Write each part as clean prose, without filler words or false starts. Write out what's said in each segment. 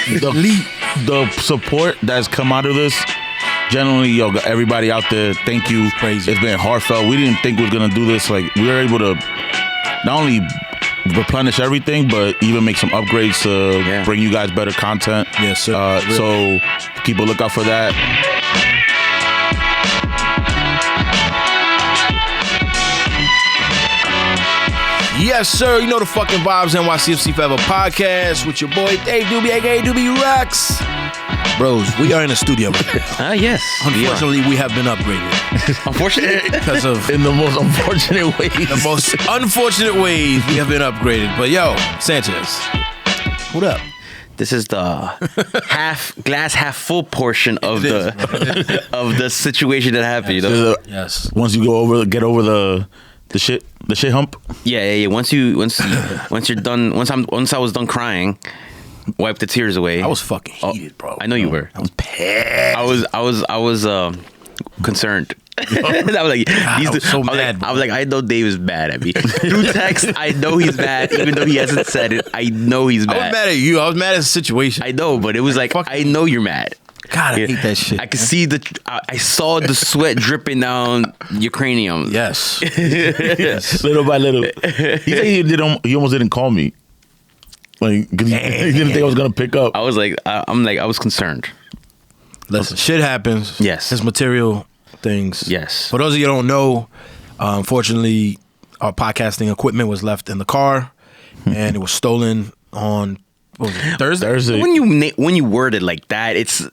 the support that's come out of this. Generally, yo, everybody out there, thank you. Crazy. It's been heartfelt. We didn't think we was gonna do this. Like, we were able to not only replenish everything, but even make some upgrades to bring you guys better content. Yes, sir. So keep a lookout for that. Yes, sir. You know the fucking vibes. NYCFC Forever podcast with your boy Dave Doobie, aka Doobie Rex. Bros, we are in the studio right now. Yes. Unfortunately, we have been upgraded. Unfortunately, because of in the most unfortunate ways. The most unfortunate ways we have been upgraded. But yo, Sanchez, what up? this is the glass half full portion of the situation that happened. You know? Yes. Once you get over the shit hump. Yeah. Once you're done. Once I was done crying, wipe the tears away. I was fucking heated, bro. I know you were. I was pissed. I was concerned. I was like, I was like, I know Dave is mad at me. Through text, I know he's mad, even though he hasn't said it. I know he's mad. I was mad at you. I was mad at the situation. I know, but it was like I know you're mad. God, I hate that shit. I could see I saw the sweat dripping down your cranium. Yes. Little by little. He said he almost didn't call me. Like, cause he didn't think I was gonna pick up. I was like, I was concerned. Listen, shit happens. Yes. It's material things. Yes. For those of you who don't know, unfortunately, our podcasting equipment was left in the car, and it was stolen on Thursday. When you word it like that, it's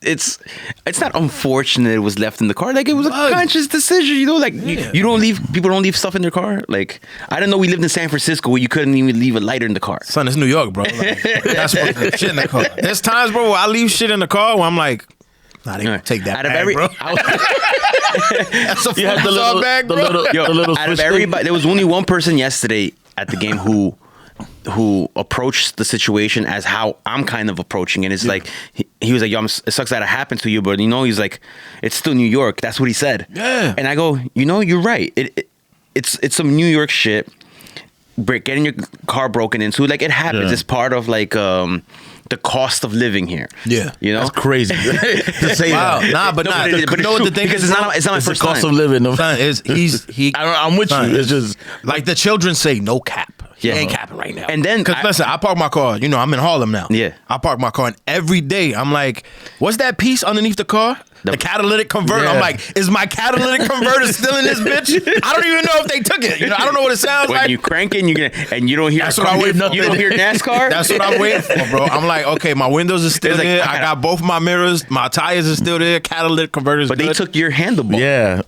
not unfortunate it was left in the car. Like, it was a conscious decision. You know, like people don't leave stuff in their car. Like, I didn't know we lived in San Francisco where you couldn't even leave a lighter in the car. Son, it's New York, bro. Like, that's what shit in the car. There's times, bro, where I leave shit in the car where I'm like, nah, they take that bag, bro. That's a full bag, bro. Out of everybody, there was only one person yesterday at the game who approached the situation as how I'm kind of approaching it. It's like he was like, yo, it sucks that it happened to you, but you know, he's like, it's still New York. That's what he said. Yeah. And I go, you know, you're right. It's some New York shit. Getting your car broken into, like, it happens. It's part of like the cost of living here. Yeah, you know, that's crazy to say that. Nah, but you know what the thing is? It's not my first cost time. of living. I'm with you. It's just like the children say, no cap. He Yeah. ain't capping right now. And then, because listen, I park my car. You know, I'm in Harlem now. Yeah. I park my car, and every day I'm like, what's that piece underneath the car? The catalytic converter. Yeah. I'm like, is my catalytic converter still in this bitch? I don't even know if they took it. You know, I don't know what it sounds when like. you crank it, and you don't hear. That's what I'm waiting for. You don't hear NASCAR. That's what I'm waiting for, bro. I'm like, okay, my windows are still Like, there. I got both my mirrors. My tires are still there. Catalytic converters. But they took your handlebar. Yeah.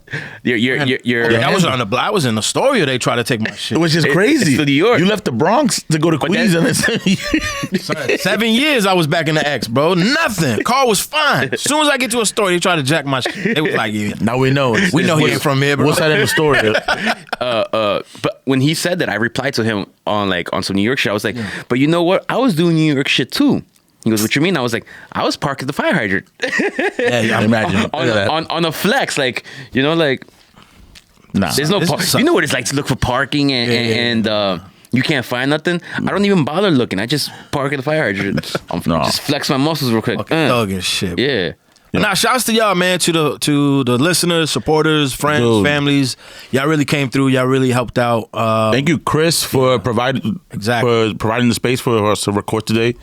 I was on the block. I was in Astoria. They tried to take my shit. Which is crazy. It's to New York. You left the Bronx to go to Queens, and Son, 7 years I was back in the X, bro. Nothing. Car was fine. As soon as I get to a store, they try to jack my shit. They was like, yeah. Now we know. We know he ain't from here, bro. What's that in the story? But when he said that, I replied to him on some New York shit. I was like, but you know what? I was doing New York shit too. He goes, what you mean? I was like, I was parked at the fire hydrant. Yeah, I imagine. on a flex, like, you know, like, nah. There's no you know what it's like to look for parking and you can't find nothing. I don't even bother looking. I just park at the fire hydrant. Just flex my muscles real quick. Thug and shit. Yeah. Nah, shouts to y'all, man, to the listeners, supporters, friends, families. Y'all really came through. Y'all really helped out. Thank you, Chris, for providing the space for us to record today.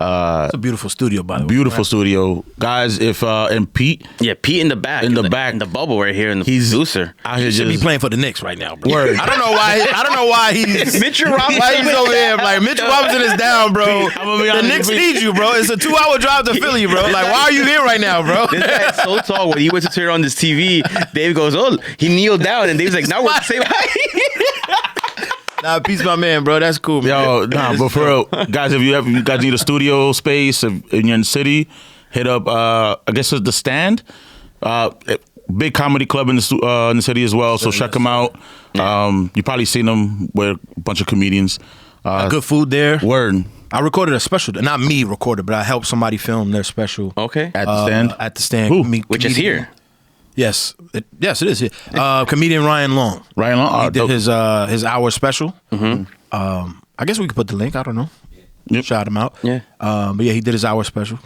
It's a beautiful studio, by the way. Beautiful studio, guys. If and Pete, Pete in the back, in the bubble right here, in the producer. He should be playing for the Knicks right now, bro. I don't know why he's Mitchell Robinson. Why he's over there? Like, Mitchell Robinson is down, bro. The Knicks need you, bro. It's a 2-hour drive to Philly, bro. Like, why are you here right now, bro? This guy's so tall. When he went to turn on this TV, Dave goes, "Oh," he kneeled down, and Dave's like, "Now we're the same height." Nah, peace, my man, bro. That's cool, man. Yo, nah, but for real, guys, if you guys need a studio space and you're in the city, hit up. I guess it's the Stand, big comedy club in the city as well. So check them out. You probably seen them with a bunch of comedians. Good food there. Word. I recorded a special. Not me recorded, but I helped somebody film their special. Okay. At the Stand. At the Stand, which is here. Yes, it is here. Comedian Ryan Long. He did his hour special. Mm-hmm. I guess we could put the link. I don't know. Yep. Shout him out. Yeah. But yeah, he did his hour special.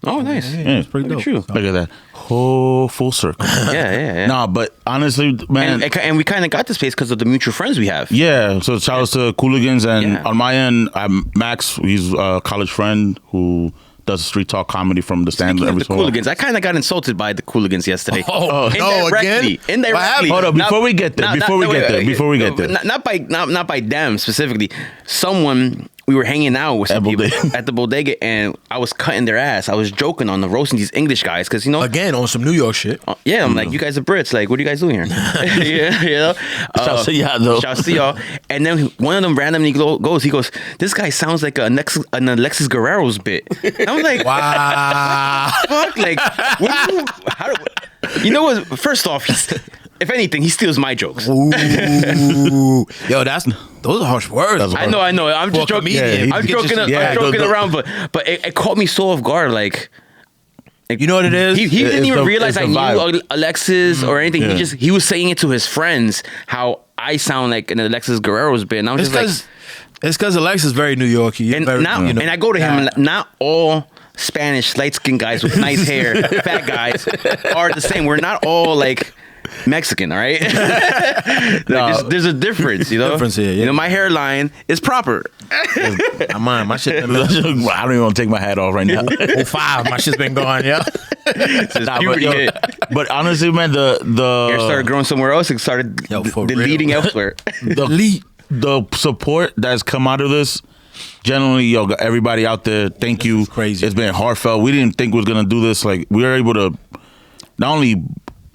Oh, nice. Yeah, it's pretty dope. True. Look at that. Whole full circle. Yeah. Nah, but honestly, man. And we kind of got this space because of the mutual friends we have. Yeah. So shout outs to Cooligans. And on my end, I'm Max. He's a college friend who does street talk comedy from the stands every so Cooligans. I kind of got insulted by the Cooligans yesterday. No, again? Indirectly. Hold up, before we get there. Not by them specifically. Someone, we were hanging out with some people at the bodega, and I was cutting their ass. I was joking on the roasting these English guys because again on some New York shit. Yeah, I'm like, you guys are Brits. Like, what are you guys doing here? Yeah. Shouts to y'all though. Shouts to y'all. And then one of them randomly goes, this guy sounds like an Alexis Guerrero's bit. And I'm like, wow. Fuck, like, you know what? First off, if anything, he steals my jokes. Ooh. Yo, those are harsh words. I know. I'm just joking. I'm joking around, but it caught me so off guard. Like, you know what it is? He didn't even realize I knew Alexis or anything. Yeah. He was saying it to his friends how I sound like an Alexis Guerrero's bit. And I was just like, it's because Alexis is very New Yorky. And I go to him. Not all Spanish light-skinned guys with nice hair, fat guys are the same. We're not all like Mexican, all right? There's a difference, Difference here, yeah. My hairline is proper. My shit. I don't even want to take my hat off right now. 05, my shit's been gone, yeah. But honestly, man, the hair started growing somewhere else and started deleting elsewhere. The support that's come out of this. Generally, everybody out there, thank you. Crazy. It's been heartfelt. We didn't think we was gonna do this. Like, we were able to not only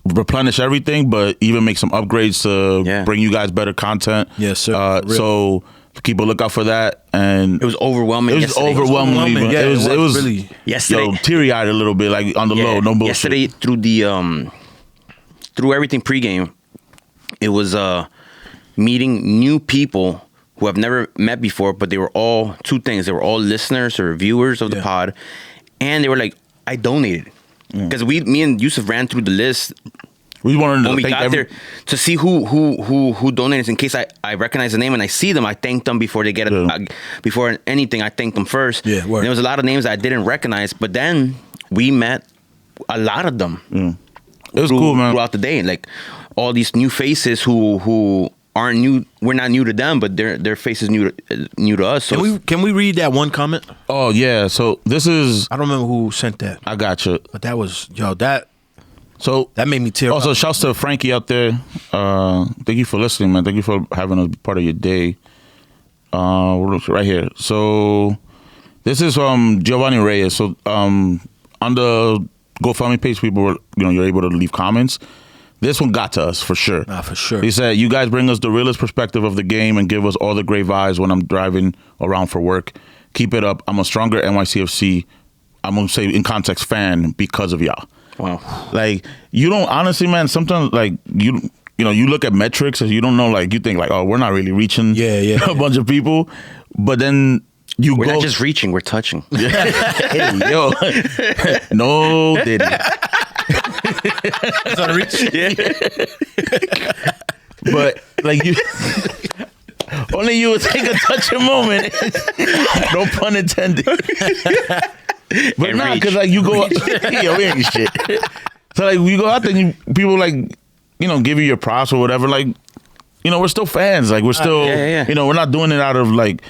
replenish everything, but even make some upgrades to bring you guys better content. Yes, sir. So keep a lookout for that. And it was overwhelming. It was overwhelming. Yeah, it was really yesterday. Teary eyed a little bit, like on the low. No bullshit. Yesterday, through everything pregame, it was meeting new people who I've never met before, but they were all two things. They were all listeners or viewers of the pod, and they were like, I donated. Because me and Yousef ran through the list. We wanted to when we got there to see who donated. In case I recognize the name and I see them, I thank them before they get it. Before anything, I thank them first. Yeah, and there was a lot of names I didn't recognize, but then we met a lot of them. It was cool, man. Throughout the day, like all these new faces who aren't new. We're not new to them, but their faces new to us. So can we read that one comment? Oh yeah. So this is. I don't remember who sent that. I got you. But that was that. So that made me tear up. Also, shouts to Frankie out there. Thank you for listening, man. Thank you for having us part of your day. Right here. So this is from Giovanni Reyes. So on the GoFundMe page, people were, you're able to leave comments. This one got to us for sure. For sure. He said, "You guys bring us the realest perspective of the game and give us all the great vibes when I'm driving around for work. Keep it up. I'm a stronger NYCFC, I'm gonna say in context, fan because of y'all." Wow. Like, you don't, honestly, man, sometimes like you look at metrics and you don't know, like, you think like, oh, we're not really reaching a bunch of people, but then we're not just reaching, we're touching. Hey, yo. No, didn't. It's on reach. Yeah. But like only you would take a touching moment. No pun intended. But nah, because like you go, we ain't shit. So like we go out there, people like, give you your props or whatever. Like, we're still fans. Like we're still, we're not doing it out of like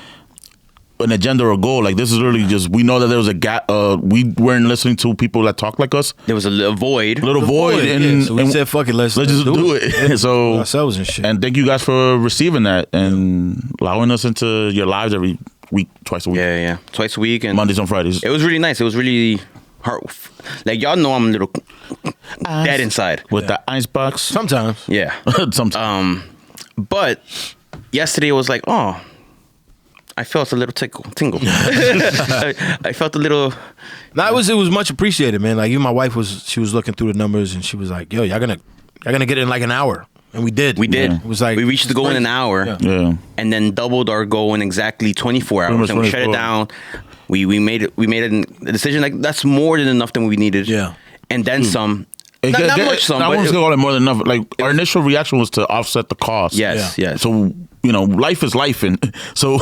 an agenda or a goal. Like this is really just, we know that there was a gap. We weren't listening to people that talk like us. There was a little void. And so we said, fuck it, let's just do it. So ourselves and shit. And thank you guys for receiving that and allowing us into your lives every week, twice a week. Yeah. Twice a week and Mondays and Fridays. It was really nice. It was really hard. Like y'all know I'm a little dead inside. With the icebox. Sometimes. Yeah. Sometimes. But yesterday it was like, oh, I felt a little tingle. I felt a little. No, it was much appreciated, man. Like even my wife she was looking through the numbers and she was like, "Yo, y'all gonna get it in like an hour," and we did. Yeah. It was like we reached the goal in an hour, and then doubled our goal in exactly 24 hours, and we shut it down. We made a decision like that's more than enough than we needed. Yeah, and then some. Not much some, I won't call it more than enough. Like our initial reaction was to offset the cost. Yes, yes. So life is life, and so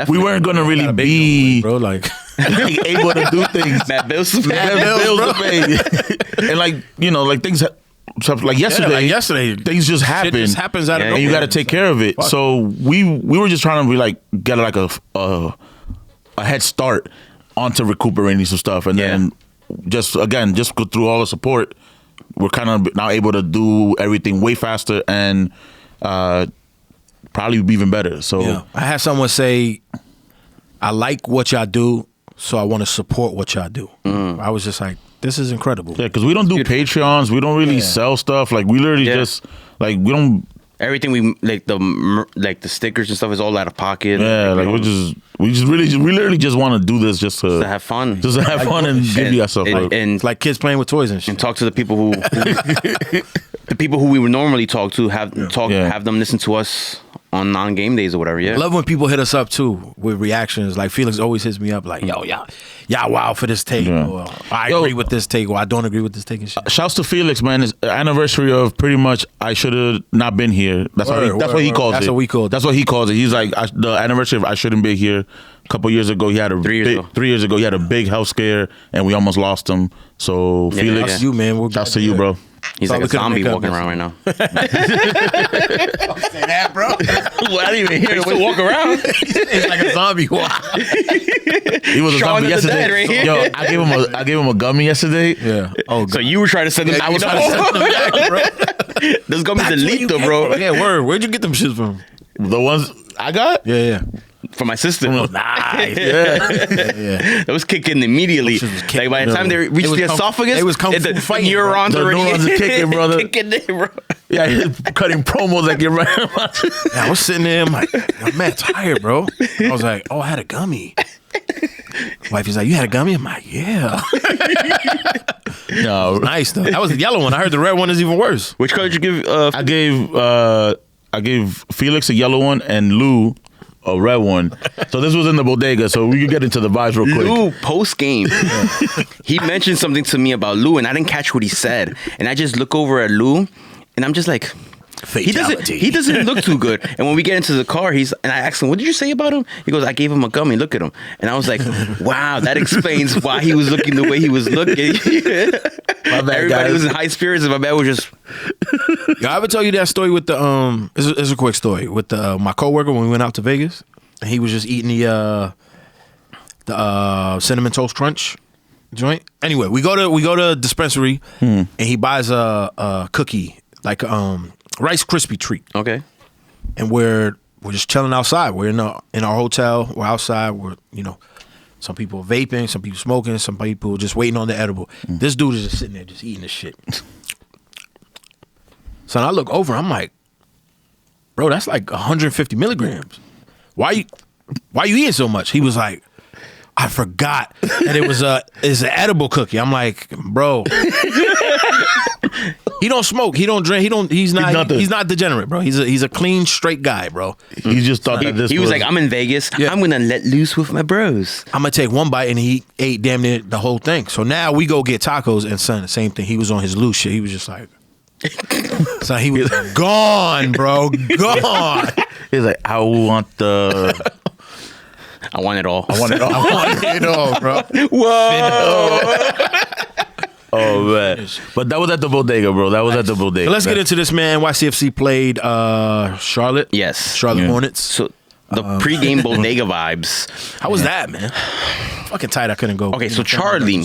we weren't gonna really be bro, like able to do things. Mad bills to pay. And like things. Like yesterday, things just happen. Shit just happens out of nowhere. And you got to take care of it. So we were just trying to be like get like a head start onto recuperating some stuff, and then just go through all the support. We're kind of now able to do everything way faster and probably even better. So I had someone say, "I like what y'all do, so I want to support what y'all do." I was just like, this is incredible. Yeah, because we don't do Patreons. We don't really sell stuff. Like we literally just like we don't. Everything we like the stickers and stuff is all out of pocket. Yeah, like we literally just want to do this just to have fun. Just to have fun and give you stuff. And it's like kids playing with toys and shit. And talk to the people who the people who we would normally talk to, have them listen to us on non-game days or whatever. Yeah, I love when people hit us up too with reactions. Like Felix always hits me up like, "Yo, y'all wow for this take," or "I agree with this take," or "I don't agree with this take." And shit. Shouts to Felix, man. It's the anniversary of pretty much I should have not been here. That's what he calls it. That's what we call it. That's what he calls it. He's like the anniversary of I shouldn't be here. A couple years ago, he had a 3 years ago he had a big health scare and we almost lost him. So Felix, that's you, man. Shouts to you, bro. He's like a zombie walking around right now. Don't say that, bro. Well, I didn't even hear him still walk around. He's like a zombie walk. He was a zombie yesterday. Right here. Yo, I gave him a gummy yesterday. Yeah. Oh, so you were trying to send him back? I was trying to send him back, bro. Those gummies are lethal, bro. Yeah, word. Where'd you get them shits from? The ones I got? Yeah. From my sister. Nice. Yeah. That was kicking immediately. Like by the time they reached the esophagus, it was kung fu fighting. Neurons already neurons are kicking, brother. Kicking there, bro. Yeah, he's cutting promos like you're right. I was sitting there, I'm like, I'm mad tired, bro. I was like, oh, I had a gummy. Wifey's like, you had a gummy? I'm like, yeah. No, nice though. That was the yellow one. I heard the red one is even worse. Which color did you give? I gave Felix a yellow one and Lou a red one. So this was in the bodega, so we could get into the vibes real quick. Lou, post-game, he mentioned something to me about Lou, and I didn't catch what he said. And I just look over at Lou, and I'm just like, he doesn't look too good. And when we get into the car, and I asked him, what did you say about him? He goes, I gave him a gummy, look at him. And I was like, wow, that explains why he was looking the way he was looking. My bad, everybody was in high spirits, and my man was just... Yo, I ever tell you that story with the it's a quick story with my coworker when we went out to Vegas, and he was just eating the cinnamon toast crunch joint. Anyway, we go to dispensary, and he buys a cookie, like Rice Krispie treat. Okay. And we're just chilling outside. We're in our hotel. We're outside. We're some people are vaping, some people smoking, some people just waiting on the edible. This dude is just sitting there just eating this shit. So I look over, I'm like, bro, that's like 150 milligrams. Why you eating so much? He was like, I forgot that it's an edible cookie. I'm like, bro. He don't smoke, he don't drink, he's not degenerate, bro. He's a clean, straight guy, bro. He just thought that this he was like, I'm in Vegas, I'm gonna let loose with my bros. I'm gonna take one bite, and he ate damn near the whole thing. So now we go get tacos, and son, the same thing. He was on his loose shit. He was just like, so he was gone, bro, gone. He's like, I want it all. I want it all, bro. Whoa. Oh man, but that was at the bodega, bro. That was at the bodega. So let's get into this, man. NYCFC played Charlotte. Yes, Charlotte Hornets. So the pregame bodega vibes. How was that, man? Fucking tight. I couldn't go. Okay, so Charlie.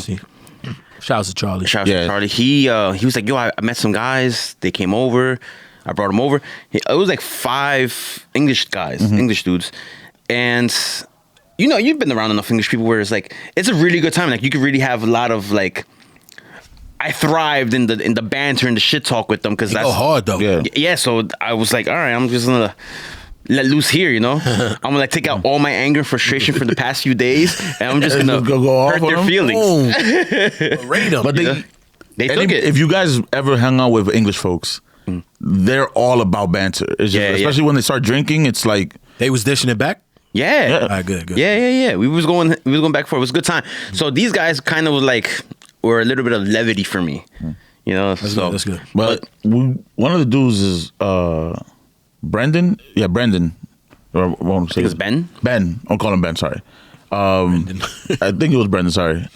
Shout out to Charlie. Shout out to Charlie. He was like, yo, I met some guys. They came over. I brought them over. It was like 5 English guys, English dudes, and you've been around enough English people where it's like it's a really good time. Like you could really have a lot of like. I thrived in the banter and the shit talk with them because that's hard though. Yeah. So I was like, all right, I'm just gonna let loose here. I'm gonna like take out all my anger and frustration from the past few days, and I'm just gonna go hurt their feelings. Rate them. But they took it. If you guys ever hung out with English folks, they're all about banter. It's just, especially when they start drinking, it's like they was dishing it back. Yeah. All right, good. Yeah. We was going back for it. It was a good time. So these guys kind of was like. Or a little bit of levity for me. You know, That's good. But one of the dudes is Brendan. Yeah, Brendan. Or I won't say It's Ben? Ben. I'll call him Ben. Sorry. I think it was Brendan. Sorry.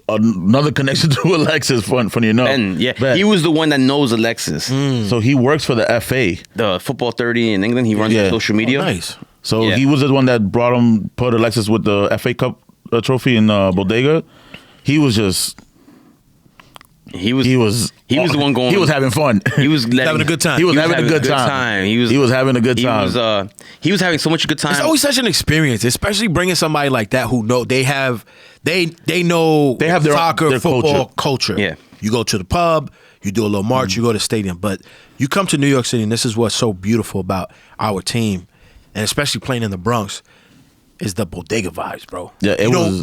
Another connection to Alexis. Funny enough. Ben, yeah. Ben. He was the one that knows Alexis. So he works for the FA. The Football 30 in England. He runs Yeah. social media. Oh, nice. So Yeah. he was the one that put Alexis with the FA Cup trophy in Bodega. He was just. He was He was the one going. He was having fun. He was Having a good time. He was having a good time. He was having a good time. He was having so much good time. It's always such an experience, especially bringing somebody like that who know they have their soccer, their football culture. Yeah. You go to the pub, you do a little march, you go to the stadium, but you come to New York City, and this is what's so beautiful about our team, and especially playing in the Bronx, is the bodega vibes, bro. Yeah,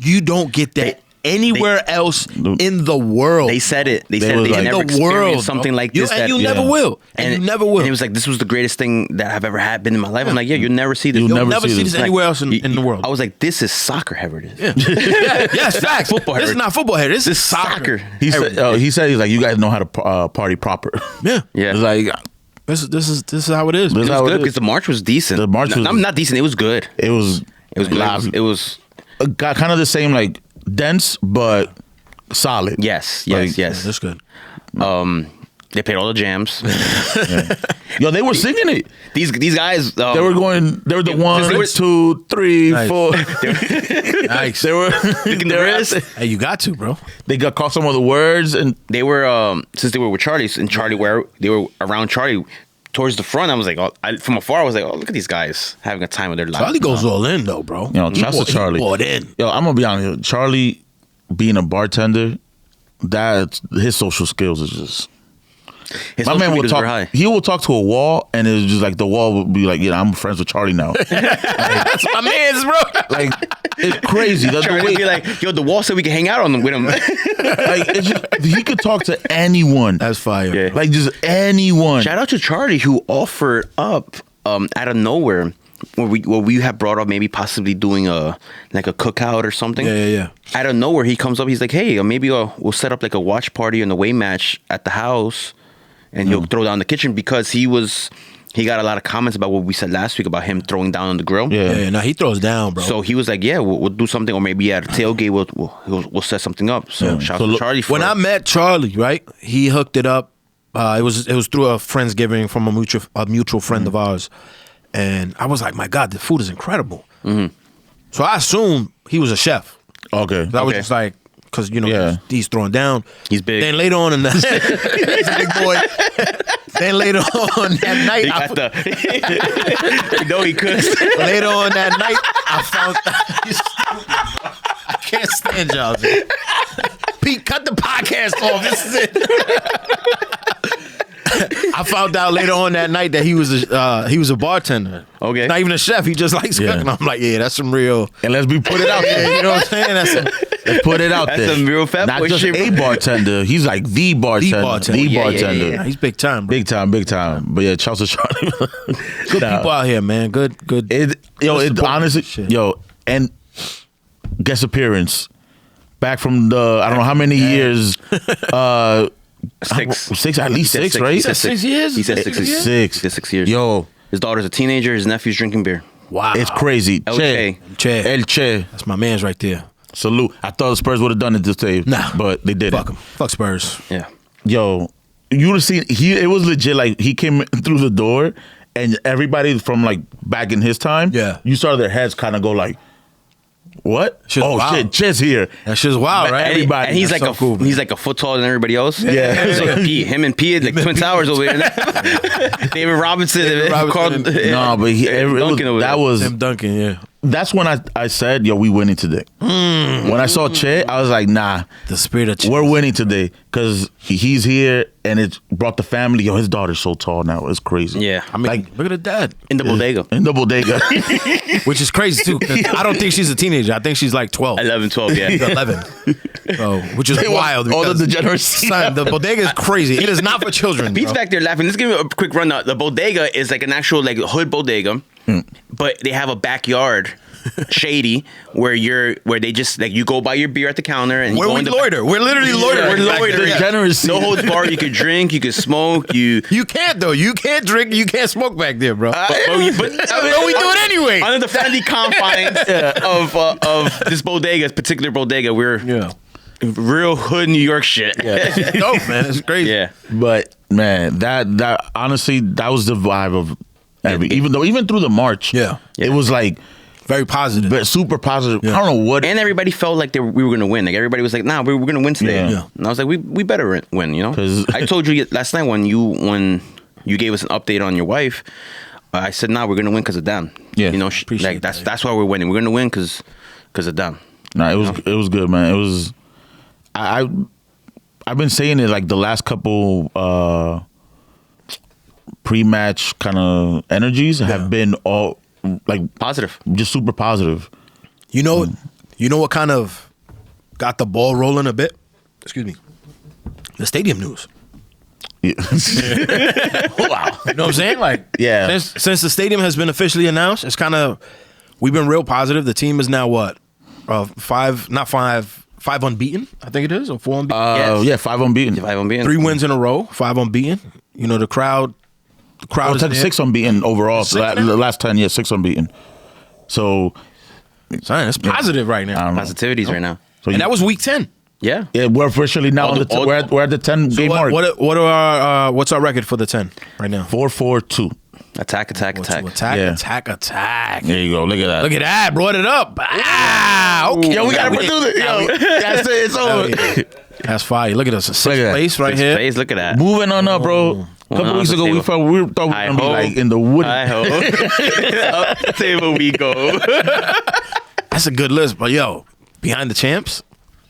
you don't get that anywhere else in the world. They said it. They said was they like- never In the world, experienced something bro. like this. And you never will. And you never will. And it was like, this was the greatest thing that I've ever had been in my life. I'm like, yeah, you'll never see this. You'll You'll never see see this. this anywhere else in the world. I was like, this is soccer heritage. Yes, facts. Football This is heritage. not football here. This is soccer. soccer. He said he's like, you guys know how to party proper. Yeah. Yeah. It's like This is how it is. This It how was it good is. because the march was decent. The march was- not decent. It was good. it was It was got kind of the same, like dense but solid. yes. Like, That's good. They played all the jams. Yo, they were singing it. These guys. They were going. They were the one, they were- 2, 3, Nice. 4. Nice. They were. Licking They the were. wrist. Hey, you got to, bro. They got caught some of the words and They were since they were with Charlie and Charlie, where they were around Charlie. Towards the front, I was like, from afar, I was like, oh, look at these guys having a time of their life. Charlie goes all in, though, bro. You know, shouts to Charlie. He bought in. Yo, I'm gonna be honest. Charlie, being a bartender, that his social skills is just. His My social man will medias were talk. high. He will talk to a wall, and it's just like the wall will be like, "Yeah, I'm friends with Charlie now." That's my man's, bro. Like it's crazy. The Charlie way, would be like, yo, the wall said we can hang out on them with him. like it's just, he could talk to anyone. That's fire. Yeah. Like just anyone. Shout out to Charlie who offered up out of nowhere where we have brought up maybe possibly doing a cookout or something. Yeah. Out of nowhere, he comes up. He's like, hey, maybe we'll set up like a watch party and a away match at the house, and he'll throw down the kitchen because he got a lot of comments about what we said last week about him throwing down on the grill. Yeah. Now he throws down, bro. So he was like, yeah, we'll do something, or maybe at a tailgate we'll set something up. So shout out to Charlie. For when I met Charlie, right, he hooked it up. It was through a friendsgiving from a mutual friend of ours, and I was like, my God, the food is incredible. Mm-hmm. So I assumed he was a chef. Okay. I was just like, because he's throwing down. He's big. Then later on in the he's a big boy. Then later on that night, he got the you know he could. later on that night, I found I can't stand y'all. Dude. Pete, cut the podcast off. This is it. I found out later on that night that he was a bartender. Okay. Not even a chef. He just likes cooking. I'm like, yeah, that's some real. And let's put it out there. You know what I'm saying? That's some, Let's put it out That's there. some real fat Not boy just shit, a bro. bartender. He's like the bartender. The Yeah, bartender. yeah. he's big time, bro. Big time. But yeah, Charles Charlie. Good people out here, man. Good. It honestly, and guest appearance back from the I don't know how many years. 6. At least six, right? He said 6 years? He said 6 years. Six. He said 6 years. Yo, His daughter's a teenager. His nephew's drinking beer. Wow. it's crazy. El Che. Che. El Che. That's my man's right there. Salute. I thought the Spurs would have done it this day. Nah. But they didn't. Fuck him. Fuck Spurs. Yeah. Yo, you would have seen it was legit. Like he came through the door and everybody from like back in his time, Yeah. you saw their heads kind of go like, what? Shit's oh wild. shit, Chet's here. That shit's wild, right? Everybody. And he's That's like so cool, man. he's like a foot taller than everybody else. Yeah. It's like him and P like twin towers over there. David Robinson. Robinson. No, but that was Tim Duncan, yeah. that's when I said, yo, we winning today. When I saw Chet, I was like, nah, The spirit of we're winning today because he's here and it brought the family. Yo, his daughter's so tall now. It's crazy. Yeah. I mean, Like- look at her dad. In the bodega. In the bodega. Which is crazy, too. 'Cause I don't think she's a teenager. I think she's like 12. 11, 12, yeah. 11. So, which is wild. All the because, degeneracy. son, the bodega is crazy. It is not for children, Pete's bro. back there laughing. Let's give you a quick rundown. The bodega is like an actual like hood bodega, but they have a backyard shady where they just like you go buy your beer at the counter and Where you go we in the loiter. We're literally loitering. We're loitering. Degeneracy. No holds barred. You could drink. You could smoke. You can't though. You can't drink. You can't smoke back there, bro. but we do it anyway. Under the friendly confines of this particular bodega, we're real hood New York shit. Yeah, it's dope, man. It's crazy. Yeah. But man, that honestly, that was the vibe of even through the march. Yeah. It was like very positive, but super positive. I don't know what. And everybody felt like we were gonna win. Like everybody was like, "Nah, we're gonna win today." Yeah. And I was like, "We better win," you know. I told you last night when you gave us an update on your wife, I said, "Nah, we're gonna win because of them." Yeah. You know, like that's why we're winning. We're gonna win because of them. Nah, it was good, man. It was. I've been saying it like the last couple pre-match kind of energies have been all like Positive. just super positive. You know what kind of got the ball rolling a bit? Excuse me. The stadium news. Yeah. Wow. You know what I'm saying? Like, Yeah. Since the stadium has been officially announced, it's kind of we've been real positive. The team is now what? Five unbeaten, I think it is, or 4 unbeaten. Yes. Yeah, 5 unbeaten. 5 unbeaten. 3 wins in a row, 5 unbeaten. You know, the crowd Oh, is there. 6 unbeaten overall. So Six now? the last 10 years, 6 unbeaten. So Son, it's positive right now. I don't know. Positivities right now. So And that was week 10. Yeah. yeah, we're officially now on the we're at the 10 game mark. What's our record for the 10 right now? 4-4-2. Attack. Attack. There you go. Look at that. Look at that. Brought it up. Okay. Yo, we gotta produce it. Yo, that's it. It's over. That's fire. Look at us. 6th Look at that. place right Sixth here. place, look at that. Moving on up, bro. A couple weeks ago, we thought we were gonna be like in the wood. I hope. Up the table we go. That's a good list. But yo, behind the champs.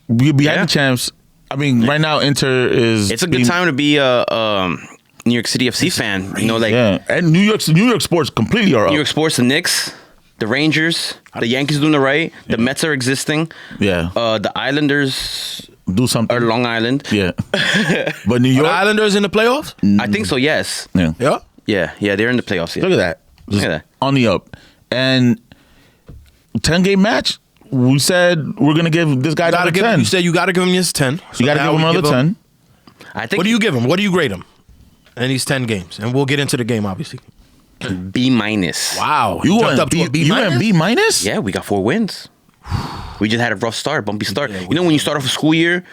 We're behind the champs. I mean, right now, Inter is. It's a good time to be a New York City FC fan. You know, like and New York sports completely are up. New York sports, the Knicks, the Rangers, the Yankees doing the right. The Mets are existing. Yeah. The Islanders Do something. are Long Island. Yeah. But New York. Are the Islanders in the playoffs? I think so. Yes. Yeah. Yeah. Yeah. They're in the playoffs. Yeah. Look at that. Look at that. On the up. And 10-game match, we said we're going to give this guy another 10. You said you got to give him his 10. So You got to now give him we another 10. I think What do you give him? What do you grade him in these 10 games? And we'll get into the game, obviously. B-. Wow. You jumped went up to a B you went minus? B minus? Yeah, we got 4 wins. We just had a rough start, bumpy start. You know, when you start off a school year,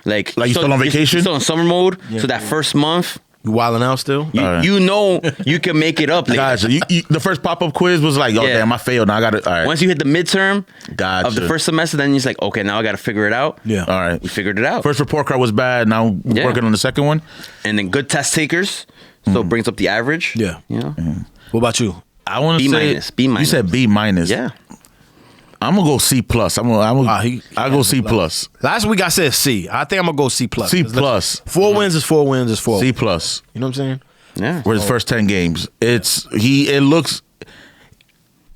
like you're still on vacation? you're still in summer mode. So that first month, You wilding out still? you know you can make it up. Like, Gotcha. The first pop-up quiz was like, oh, Yeah. damn, I failed. Now I got it. All right. once you hit the midterm Gotcha. of the first semester, then you're like, okay, now I got to figure it out. Yeah. All right. We figured it out. First report card was bad. Now Yeah. working on the second one. And then good test takers, so it brings up the average. Yeah. You know? What about you? I want to B say minus, B minus. You said B minus. Yeah. I'm gonna go C plus. I'll go C plus. Last week I said C. I think I'm going to go C plus. C plus. 4 wins is 4 wins is 4. C plus. You know what I'm saying? Yeah. For his first 10 games, it looks.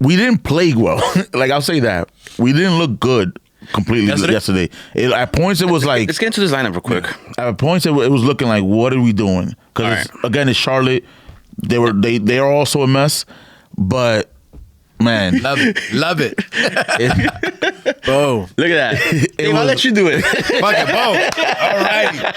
We didn't play well. Like I'll say that we didn't look good completely yesterday. At points it was like. Let's get into this lineup real quick. At points it was looking like, what are we doing? Because again, it's Charlotte. They are also a mess, but man, Love it. Boom. Look at that. Dave, I'll let you do it. Fuck it, boom. All right.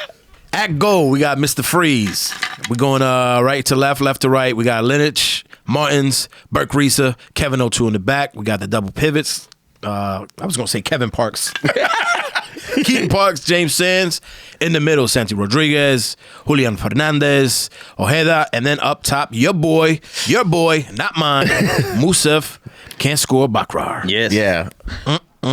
At goal, we got Mr. Freeze. We're going right to left, left to right. We got Lineage, Martins, Burke Reesa, Kevin O2 in the back. We got the double pivots. I was going to say Kevin Parks. Keaton Parks, James Sands. In the middle, Santi Rodriguez, Julian Fernandez, Ojeda. And then up top, your boy, not mine, Yousef, can't score Ricart. Yes. yeah.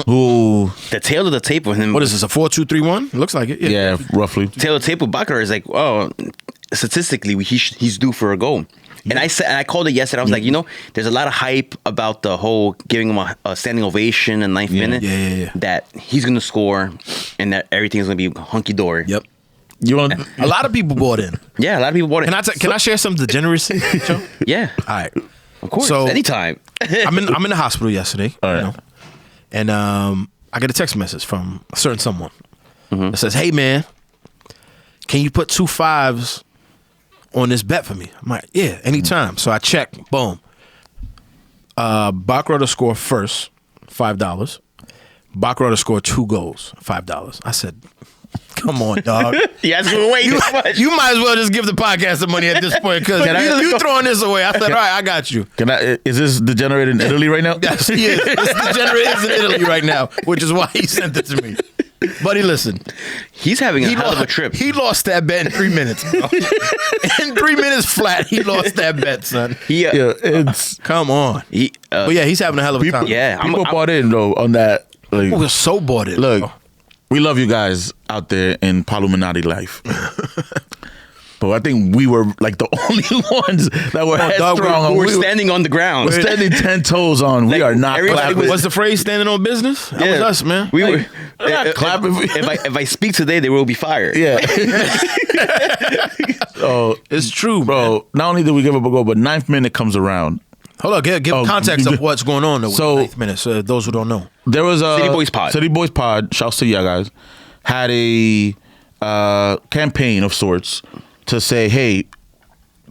Ooh, The tail of the tape with him. What is this, a 4-2-3-1? Looks like it. yeah, roughly. Tail of the tape with Ricart is like, oh, statistically, he's due for a goal. And I called it yesterday. I was like, you know, there's a lot of hype about the whole giving him a standing ovation in 9th minute. Yeah. That he's gonna score and that everything's gonna be hunky dory. Yep. You want? A lot of people bought in. Yeah, a lot of people bought it. Can I share some degeneracy? Joe? Yeah, All right. of course. So- Anytime. I'm in the hospital yesterday. All right. You know, and I get a text message from a certain someone that says, "Hey man, can you put 2 5s on this bet for me?" I'm like, "Yeah, anytime." So I check. Boom. Ricart to score first $5. Baccarat to score 2 goals, $5. I said, come on, dog. Yes, way too much. You might as well just give the podcast the money at this point because you throwing this away. I said, all right, I got you. Is this degenerated in Italy right now? Yes, he is. It's degenerated in Italy right now, which is why he sent it to me. Buddy, listen. He's having a hell of a trip. He lost that bet in 3 minutes, bro. In 3 minutes flat, he lost that bet, son. Come on. But yeah, he's having a hell of a time. Yeah, people bought in though on that. Like, people were so bought in. Look, bro. we love you guys out there in Paluminati life. But I think we were like the only ones that were headstrong. We're standing on the ground. We're standing 10 toes on. We are not clapping. What's the phrase? Standing on business? That was us, man. We were not clapping. If I speak today, they will be fired. Yeah. Oh, it's true, bro. Not only did we give up a goal, but 9th minute comes around. Hold on, give context of what's going on. So 9th minute, so those who don't know, there was a City Boys Pod. Shouts to you guys. Had a campaign of sorts to say, hey,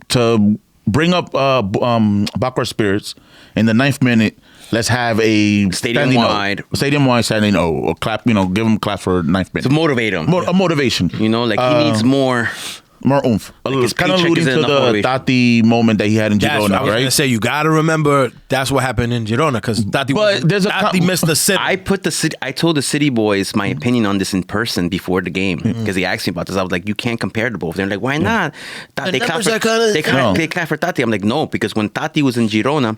to bring up Baccarat spirits in the 9th minute. Let's have a stadium-wide standing O, or clap. Give them clap for 9th minute to motivate them. A motivation. He needs more oomph. Like kind of alluding to the Tati moment that he had in Girona, I was right? gonna say you got to remember that's what happened in Girona because Tati missed the city. I told the City Boys my opinion on this in person before the game because he asked me about this. I was like, you can't compare the both. They're like, why not? They clap for Tati. I'm like, no, because when Tati was in Girona,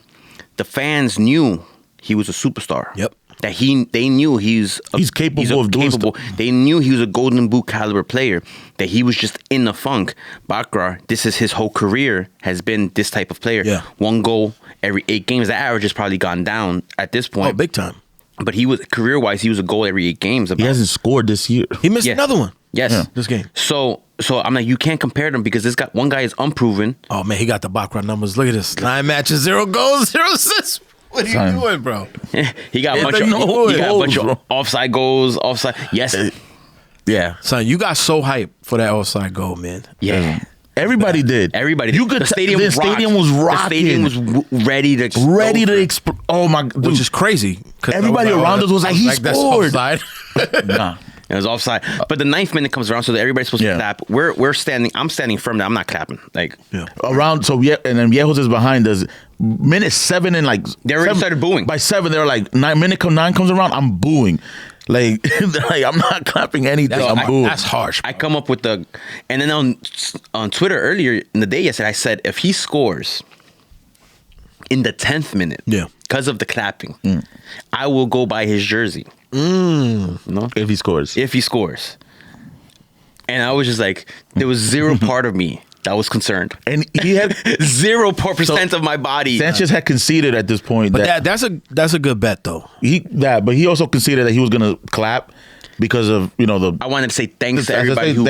the fans knew he was a superstar. Yep. That they knew he's capable of doing stuff. They knew he was a Golden Boot caliber player. That he was just in the funk. Baccarat, this is his whole career has been this type of player. Yeah. 1 goal every 8 games. The average has probably gone down at this point. Oh, big time. But he was career-wise, he was a goal every 8 games. He hasn't scored this year. He missed another one. Yes, this game. So I'm like, you can't compare them because one guy is unproven. Oh man, he got the Baccarat numbers. Look at this: 9 matches, 0 goals, 0 assists. What are you doing, bro? He got a bunch of offside goals. Offside, yes. Yeah, son, you got so hyped for that offside goal, man. Yeah. Everybody did. The stadium was rocking. The stadium was ready to oh my! Dude. Which is crazy. Everybody around us was like, he scored. That's offside. Nah. It was offside. But the 9th minute comes around, so that everybody's supposed to clap. We're standing. I'm standing firm. I'm not clapping. Like around. So and then Viejos is behind us. Minute 7 and they already started booing. By 7, they were like 9 comes around. I'm booing. Like I'm not clapping anything. I'm booing. That's harsh. I come up with and then on Twitter earlier in the day yesterday, I said if he scores in the 10th minute, because of the clapping, I will go buy his jersey. No? If he scores. And I was just like, there was zero part of me that was concerned. And he had 0% of my body. Sanchez had conceded at this point. But that's a good bet though. But he also conceded that he was gonna clap because of I wanted to say thanks to everybody who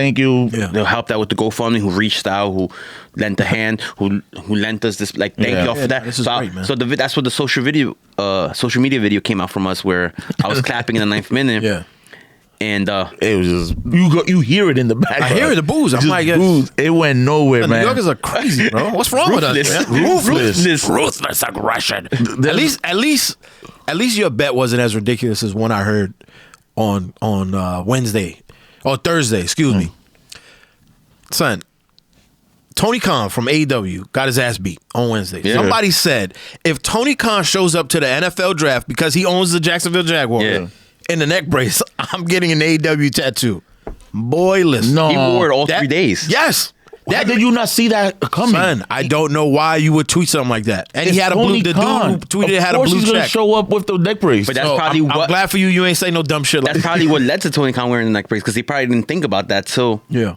helped out with the GoFundMe, who reached out, who lent a hand, who lent us this. Like thank y'all for that. This is great, man. So that's what the social media video came out from us, where I was clapping in the 9th minute. Yeah. And it was just you hear it in the background. I hear the booze. I'm like, it went nowhere, man. New Yorkers are crazy, bro. What's wrong with us? Ruthless aggression. At least your bet wasn't as ridiculous as one I heard on Wednesday or Thursday. Excuse me, son. Tony Khan from AEW got his ass beat on Wednesday. Yeah. Somebody said if Tony Khan shows up to the NFL draft because he owns the Jacksonville Jaguars in the neck brace, I'm getting an AEW tattoo. Boy, listen. No. He wore it all 3 days. Yes. Why did you not see that coming? Son, I don't know why you would tweet something like that. And he had a blue. The dude who tweeted had a blue check. He's gonna show up with the neck brace. But that's probably I'm glad for you. You ain't say no dumb shit. That's probably what led to Tony Khan wearing the neck brace because he probably didn't think about that. So nah,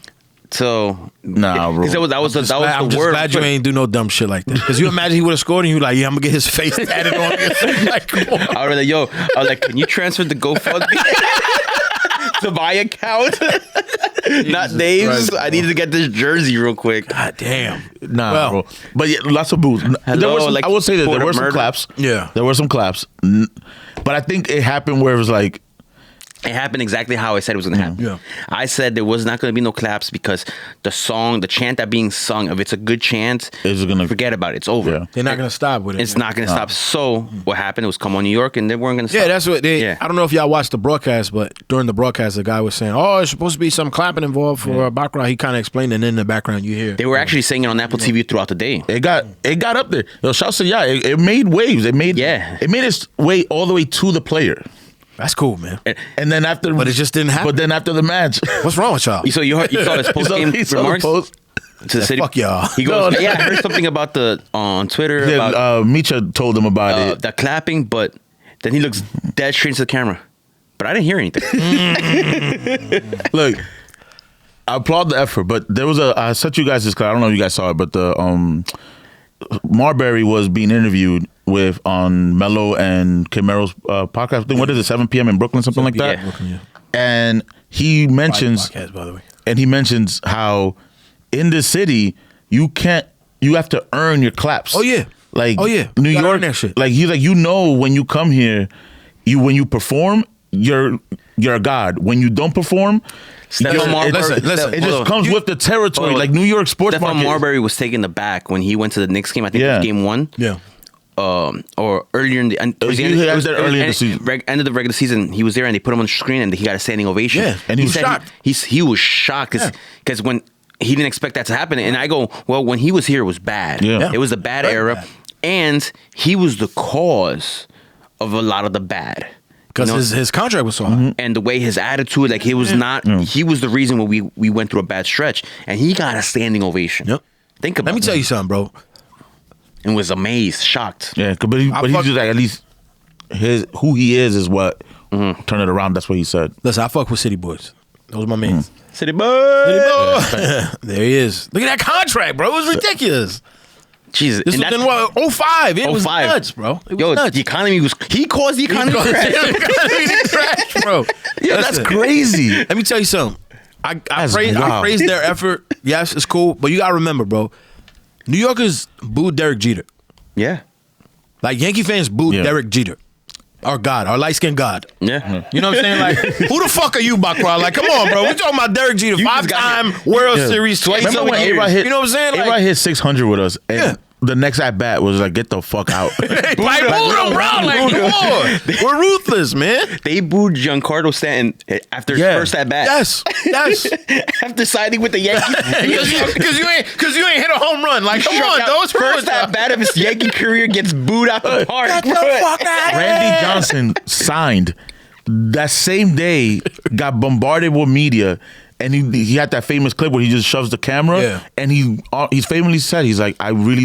bro. Because that was the word. I'm just glad you ain't do no dumb shit like that. Because you imagine he would have scored and you like, I'm gonna get his face tatted on me. Like, come on. I was like, can you transfer the GoFundMe to my account? Not Dave's. I needed to get this jersey real quick. God damn. Bro. But lots of boos. I will say that there were some claps. Yeah. There were some claps. But I think it happened where it was like, It happened exactly how I said it was going to happen. Yeah. I said there was not going to be no claps because the chant that being sung, if it's a good chant, forget about it. It's over. Yeah. They're not going to stop with it. It's not going to stop. So what happened? It was come on New York, and they weren't going to stop. Yeah, that's what they. I don't know if y'all watched the broadcast, but during the broadcast, the guy was saying, "Oh, there's supposed to be some clapping involved for Baccarat." He kind of explained, and in the background, you hear They were actually saying it on Apple TV throughout the day. It got up there. Yo, shout to it made waves. It made its way all the way to the player. That's cool, man. And then after, but it just didn't happen. But then after the match, what's wrong with y'all? So you saw his post game remarks to the city. Fuck y'all. He goes, I heard something about on Twitter. Yeah, about Micha told him about it. The clapping, but then he looks dead straight into the camera. But I didn't hear anything. Look, I applaud the effort, but there was I sent you guys this clip. I don't know if you guys saw it, but the Marbury was being interviewed on Mello and Camero's podcast thing. What is it, 7 p.m. in Brooklyn, something like that? Brooklyn, And he mentions, podcast, by the way. And he mentions how in the city you have to earn your claps. Oh yeah, like You New York. that shit. Like he's like, when you come here, when you perform, you're a god. When you don't perform. Listen, it just comes with the territory, like New York sports Stephon market. Marbury was taken aback when he went to the Knicks game. I think it was game 1. Yeah. Or earlier in the end of the regular season, he was there and they put him on the screen and he got a standing ovation. Yeah, and he was shocked. He was shocked because when he didn't expect that to happen, and I go, well, when he was here, it was bad. Yeah. It was a bad era, and he was the cause of a lot of the bad. Because his contract was so high. And the way his attitude, like he was not, he was the reason when we went through a bad stretch, and he got a standing ovation. Yep. Think about it. Let me tell you something, bro. And was amazed, shocked. Yeah, but he's just like, at least who he is what turned it around. That's what he said. Listen, I fuck with City Boys. Those are my mains. City Boy. There he is. Look at that contract, bro. It was ridiculous. Jesus. This was in what, 05. It was 05. nuts, bro. It was nuts. The economy was, he caused the economy to crash. Bro. Yeah, that's crazy. Let me tell you something. I praise their effort. Yes, it's cool. But you got to remember, bro, New Yorkers booed Derek Jeter. Yeah. Like Yankee fans booed Derek Jeter. Our God, our light-skinned God. Yeah. You know what I'm saying? Like, who the fuck are you, Baccarat? Like, come on, bro. We're talking about Derek Jeter, 5-time World Series, twice. Remember when A-Rod hit, you know what I'm saying? Like, A-Rod hit 600 with us, and the next at-bat was like, get the fuck out. like, boo them, bro. Like, come on. We're ruthless, man. They booed Giancarlo Stanton after his first at-bat. Yes. After siding with the Yankees. Because you ain't hit a home run. Like, come on, those first at-bat of his Yankee career gets booed out the park. Get the fuck out. Randy Johnson signed that same day, got bombarded with media, and he had that famous clip where he just shoves the camera, and he's famously said, he's like, I really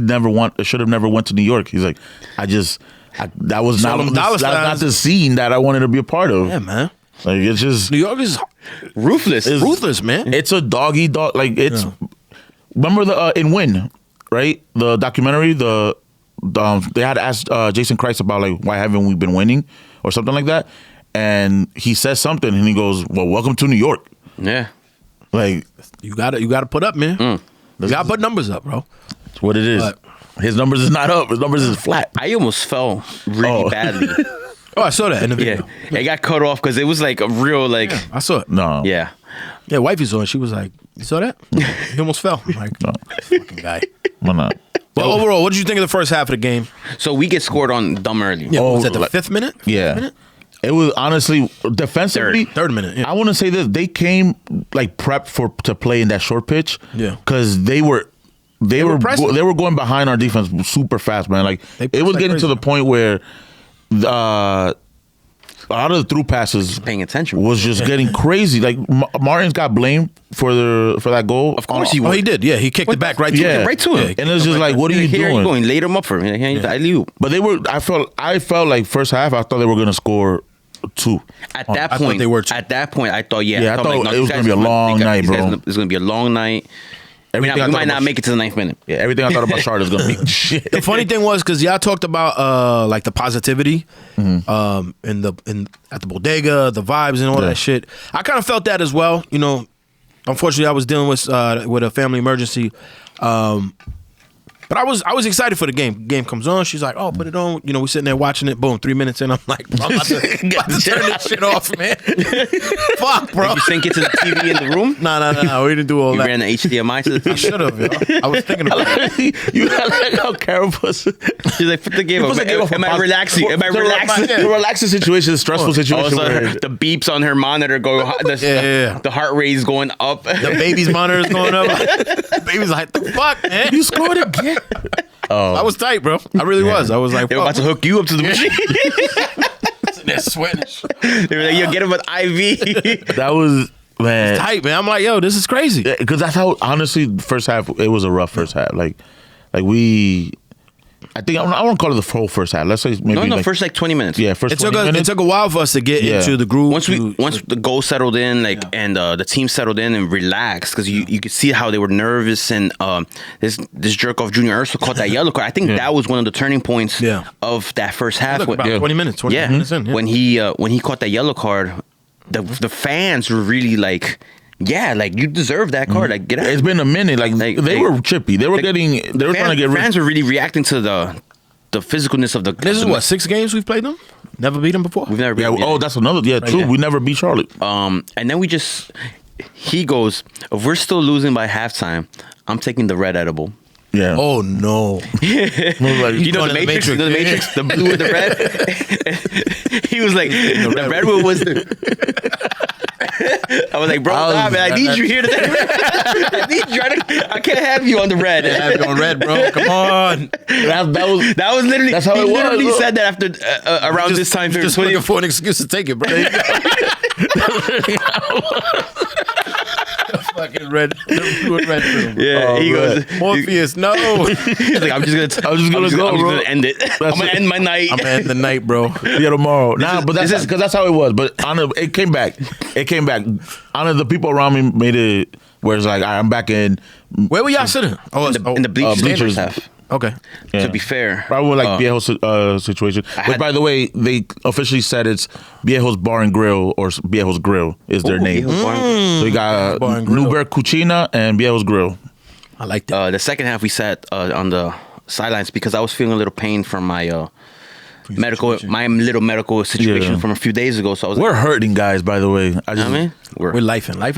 should have never went to New York. He's like, that was not the scene that I wanted to be a part of. Yeah, man. Like, it's just New York is ruthless. It's ruthless, man. It's a dog. Like it's. Remember the in Win, right? The documentary. They had asked Jason Christ about like, why haven't we been winning or something like that, and he says something and he goes, well, welcome to New York. Yeah. Like you gotta put up, man. You gotta put numbers up, bro. That's what it is. But his numbers is not up. His numbers is flat. I almost fell really badly. Oh, I saw that in the video. Yeah, it got cut off because it was like a real like. Yeah, I saw it. No. Yeah. Yeah, wifey saw it. She was like, "You saw that? He almost fell." I'm like, no, fucking guy. Why not? But overall, what did you think of the first half of the game? So we get scored on dumb early. Yeah, was that the 5th minute? Yeah. 5th minute? It was honestly defensively third minute. Yeah. I want to say this: they came like prepped to play in that short pitch. Yeah, because they were going behind our defense super fast, man. Like it was getting to the point where a lot of the through passes, paying attention, was just getting crazy. Like Martins got blamed for that goal. Of course he would. Oh, he did. Yeah, he kicked it back right to him. Yeah. And it's just like, what are you doing? Going, laid him up for him. But they were. I felt like first half, I thought they were going to score 2. At that point, they were 2. At that point, I thought, I thought it was going to be a long night, bro. It's going to be a long night. We might not make it to the 9th minute. Yeah, everything I thought about Charlotte is going to be shit. The funny thing was, because y'all talked about like the positivity at the bodega, the vibes and all that shit. I kind of felt that as well. You know, unfortunately, I was dealing with a family emergency. But I was excited for the game. Game comes on. She's like, "Oh, put it on." You know, we're sitting there watching it. Boom, 3 minutes in, I'm like, bro, I'm about to turn this shit off, man. Fuck, bro. Did you sync it to the TV in the room? No. We didn't do all You that. ran the HDMI to the I TV. should have. I was thinking about it. You like how Carol puts. She's like, put the game up. Am I relaxing? Am I relaxing? The relaxing situation, the stressful situation. Also, where- the beeps on her monitor go. The heart rate is going up. The baby's monitor is going up. The baby's like, "The fuck, man? You scored again. I was tight, bro. I really was. I was like, They were about to hook you up to the machine. They're sweating. They were like, "Yo, get him an IV." That was man. Tight, man. I'm like, yo, this is crazy. Because that's how honestly, the first half it was a rough first half. Like we. I think I want to call it the whole first half. Let's say maybe No, like, first like 20 minutes. yeah, first It took 20 it minutes. took a while for us to get Yeah. into the groove. Once the goal settled in, and the team settled in and relaxed, because you could see how they were nervous, and this jerk off Junior Urso caught that yellow card. I think that was one of the turning points of that first half. Look, about 20 minutes. 20 minutes in. When he caught that yellow card, the fans were really like, yeah, like you deserve that card. Like get out. It's been a minute. Like they were chippy. They were trying to get rid. Fans were really reacting to the physicalness of the. This is what, 6 games we've played them? Never beat them before? We've never. Yeah. beat- Oh, that's another. Yeah, true. Yeah. We never beat Charlotte. And then he goes, if we're still losing by halftime, I'm taking the red edible. Yeah. Oh, no. You know the Matrix? You know the Matrix? The blue and the red? He was like, the red one was I was like, bro, nah, man, I need you here today. I need you. I can't have you on the red. Have you on red, bro. Come on. That was literally. That's how he it was, literally look. said that after around this time. Just looking for an excuse to take it, bro. Fucking red. Blue and red film. Yeah, he goes. Morpheus, no. He's like, I'm just gonna end it. I'm gonna end my night. I'm gonna end the night, bro. Yeah, tomorrow. But that's because that's how it was. But it came back. It came back. The people around me made it where it's like I'm back in. Where were y'all sitting? Oh, in the bleachers. bleachers. Half. Okay. To be fair, Probably like Viejo's situation. Which, by the way, they officially said it's Viejo's Bar and Grill or Viejo's Grill is their name. Viejo's Bar. So you got Bar and Grill. Newberg Cucina and Viejo's Grill. I like that. The second half we sat on the sidelines because I was feeling a little pain from my little medical situation from a few days ago. So I was We're hurting guys, by the way. We're lifing. Life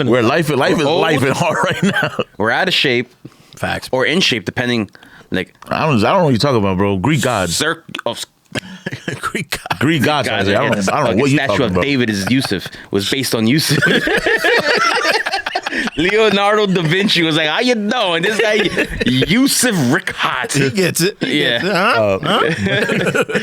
is hard right now. we're out of shape Facts. or in shape, depending. Like I don't know what you're talking about, bro. Greek gods. Greek God. Greek gods. I don't know what you're statue talking of about. David is Yousef. Was based on Yousef. Leonardo da Vinci was like, how you doing? This guy, Yousef Ricart. He gets it. He Yeah. gets it, huh?